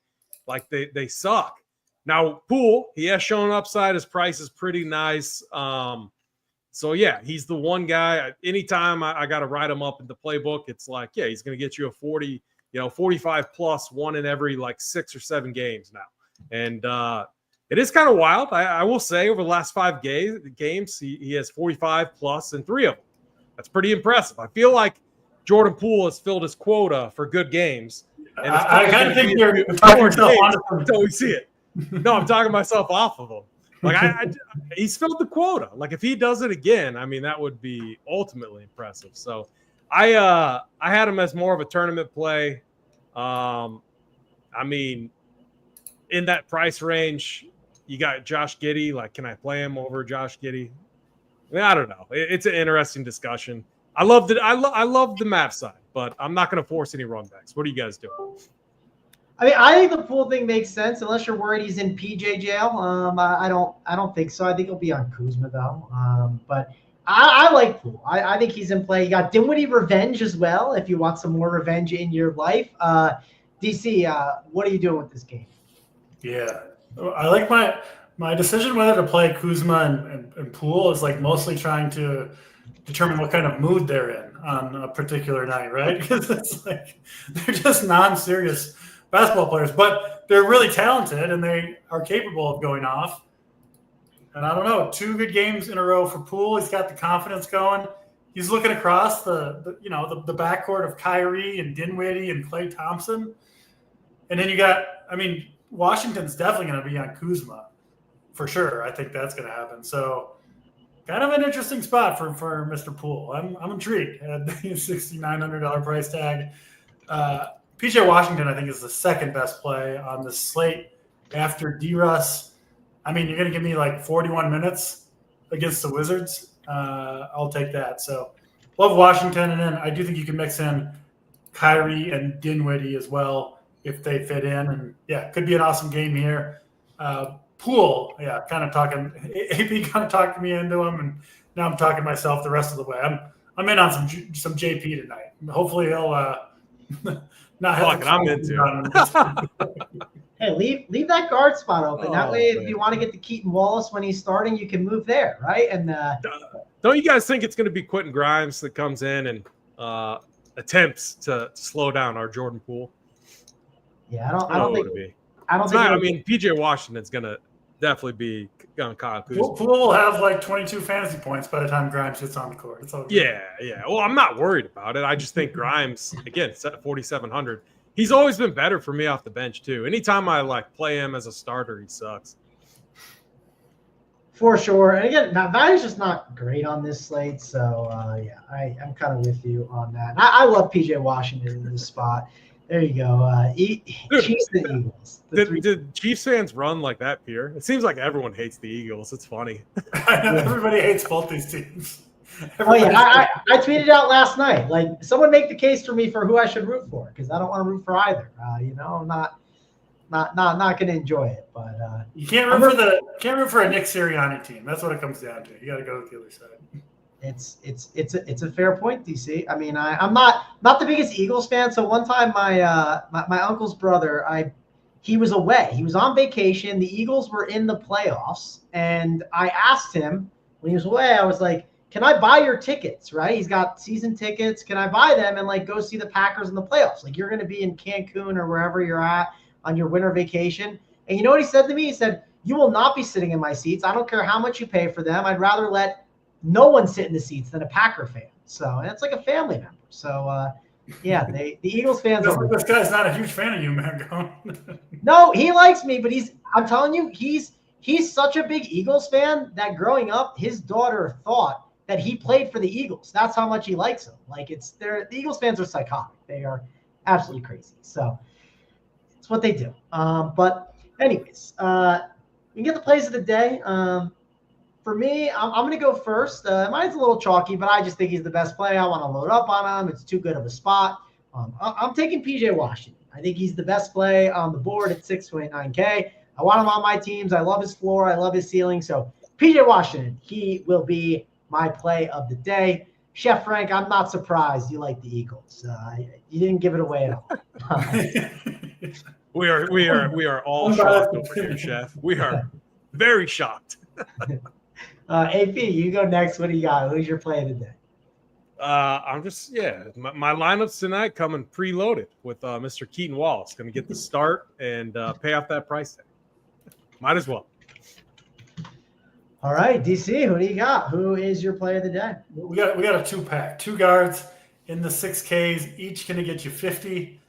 Like, they suck. Now, Poole, he has shown upside. His price is pretty nice. So, yeah, he's the one guy. Anytime I got to write him up in the playbook, it's like, yeah, he's going to get you a 40, 45 plus one in every, like, 6 or 7 games now. And it is kind of wild. I will say over the last 5 games, he has 45 plus in 3 of them. That's pretty impressive. I feel like Jordan Poole has filled his quota for good games. And I kind of think you're talking yourself until we see it. No, I'm talking myself off of him. Like, he's filled the quota. Like, if he does it again, I mean, that would be ultimately impressive. So I had him as more of a tournament play. I mean, in that price range, you got Josh Giddey. Like, can I play him over Josh Giddey? I mean, I don't know. It's an interesting discussion. I love the Mavs side, but I'm not going to force any run backs. What do you guys do? I mean, I think the Poole thing makes sense unless you're worried he's in PJ jail. I don't think so. I think he'll be on Kuzma though. But I like Poole. I think he's in play. You got Dinwiddie revenge as well. If you want some more revenge in your life, DC, what are you doing with this game? Yeah, I like my decision whether to play Kuzma and Poole is like mostly trying to determine what kind of mood they're in on a particular night, right? Because it's like they're just non-serious basketball players, but they're really talented and they are capable of going off. And I don't know, 2 good games in a row for Poole. He's got the confidence going. He's looking across the backcourt of Kyrie and Dinwiddie and Klay Thompson. And then you got, I mean, Washington's definitely going to be on Kuzma for sure. I think that's going to happen. So kind of an interesting spot for Mr. Poole. I'm intrigued at the $6,900 price tag. PJ Washington, I think, is the second best play on the slate after D-Russ. I mean, you're going to give me like 41 minutes against the Wizards. I'll take that. So love Washington. And then I do think you can mix in Kyrie and Dinwiddie as well if they fit in. And, yeah, could be an awesome game here. Poole, yeah, kind of talking – AP kind of talked me into him, and now I'm talking myself the rest of the way. I'm in on some JP tonight. Hopefully he'll not have Fuck, I'm into it. Hey, leave that guard spot open. That way, if you want to get to Keaton Wallace when he's starting, you can move there, right? And don't you guys think it's going to be Quentin Grimes that comes in and attempts to slow down our Jordan Poole? Yeah, I don't think. I mean, PJ Washington's going to definitely be on Kyle Kuzma. Poole will have like 22 fantasy points by the time Grimes gets on the court. It's all good. Yeah. Well, I'm not worried about it. I just think Grimes, again, set 4,700. He's always been better for me off the bench too. Anytime I play him as a starter, he sucks. For sure. And again, value's just not great on this slate. So I'm kind of with you on that. I love PJ Washington in this spot. There you go. Chiefs and Eagles. Did Chiefs fans run like that, Pierre? It seems like everyone hates the Eagles. It's funny. Everybody hates both these teams. I tweeted out last night, like, someone make the case for me for who I should root for, because I don't want to root for either. I'm not going to enjoy it. But you can't root for a Nick Sirianni team. That's what it comes down to. You got to go with the other side. It's a fair point, DC. I mean, I'm not the biggest Eagles fan. So one time my uncle's brother, he was away. He was on vacation. The Eagles were in the playoffs, and I asked him when he was away. I was like, "Can I buy your tickets?" Right? He's got season tickets. Can I buy them and go see the Packers in the playoffs? Like, you're going to be in Cancun or wherever you're at on your winter vacation. And you know what he said to me? He said, "You will not be sitting in my seats. I don't care how much you pay for them. I'd rather let no one sit in the seats than a Packer fan." So it's like a family member. So the Eagles fans. This guy's not a huge fan of you, man. No, he likes me, but I'm telling you, he's such a big Eagles fan that growing up, his daughter thought that he played for the Eagles. That's how much he likes them. The Eagles fans are psychotic. They are absolutely crazy. So it's what they do. But anyways, you get the plays of the day. For me, I'm going to go first. Mine's a little chalky, but I just think he's the best play. I want to load up on him. It's too good of a spot. I'm taking PJ Washington. I think he's the best play on the board at 6.9K. I want him on my teams. I love his floor. I love his ceiling. So PJ Washington, he will be my play of the day. Chef Frank, I'm not surprised you like the Eagles. You didn't give it away at all. We are all shocked over here, Chef. We are very shocked. AP, you go next. What do you got? Who's your play of the day? I'm just my lineups tonight coming preloaded with Mr. Keaton Wallace. Going to get the start and pay off that price tag. Might as well. All right, DC, who do you got? Who is your play of the day? We got a 2-pack, 2 guards in the 6Ks, each going to get you 50.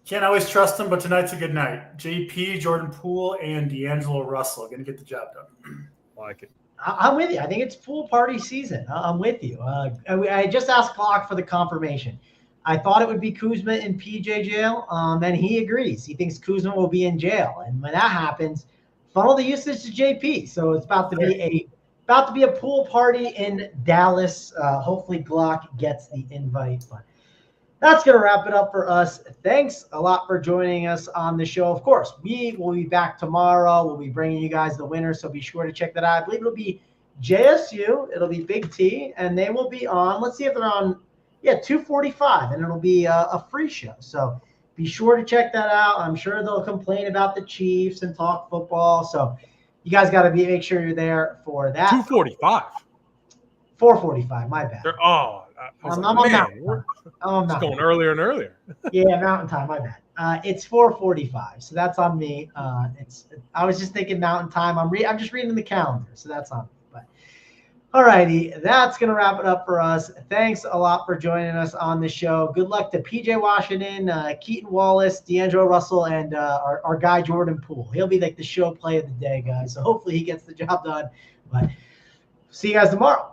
Can't always trust them, but tonight's a good night. JP, Jordan Poole, and D'Angelo Russell going to get the job done. Like it. I'm with you. I think it's pool party season. I'm with you. I just asked Clock for the confirmation. I thought it would be Kuzma in PJ jail, and he agrees. He thinks Kuzma will be in jail, and when that happens, funnel the usage to JP. So it's about to be a pool party in Dallas. Hopefully Glock gets the invite. But that's going to wrap it up for us. Thanks a lot for joining us on the show. Of course, we will be back tomorrow. We'll be bringing you guys the winner, so be sure to check that out. I believe it'll be JSU. It'll be Big T, and they will be on. Let's see if they're on. 2:45, and it'll be a free show. So be sure to check that out. I'm sure they'll complain about the Chiefs and talk football. So you guys got to make sure you're there for that. 2:45. 4:45. My bad. I'm on Mountain. It's going earlier and earlier. Yeah, Mountain Time. My bad. It's 4:45, so that's on me. I was just thinking Mountain Time. I'm just reading the calendar, so that's on me. But all righty, that's gonna wrap it up for us. Thanks a lot for joining us on the show. Good luck to PJ Washington, Keaton Wallace, D'Angelo Russell, and our guy Jordan Poole. He'll be like the show play of the day, guys. So hopefully he gets the job done. But see you guys tomorrow.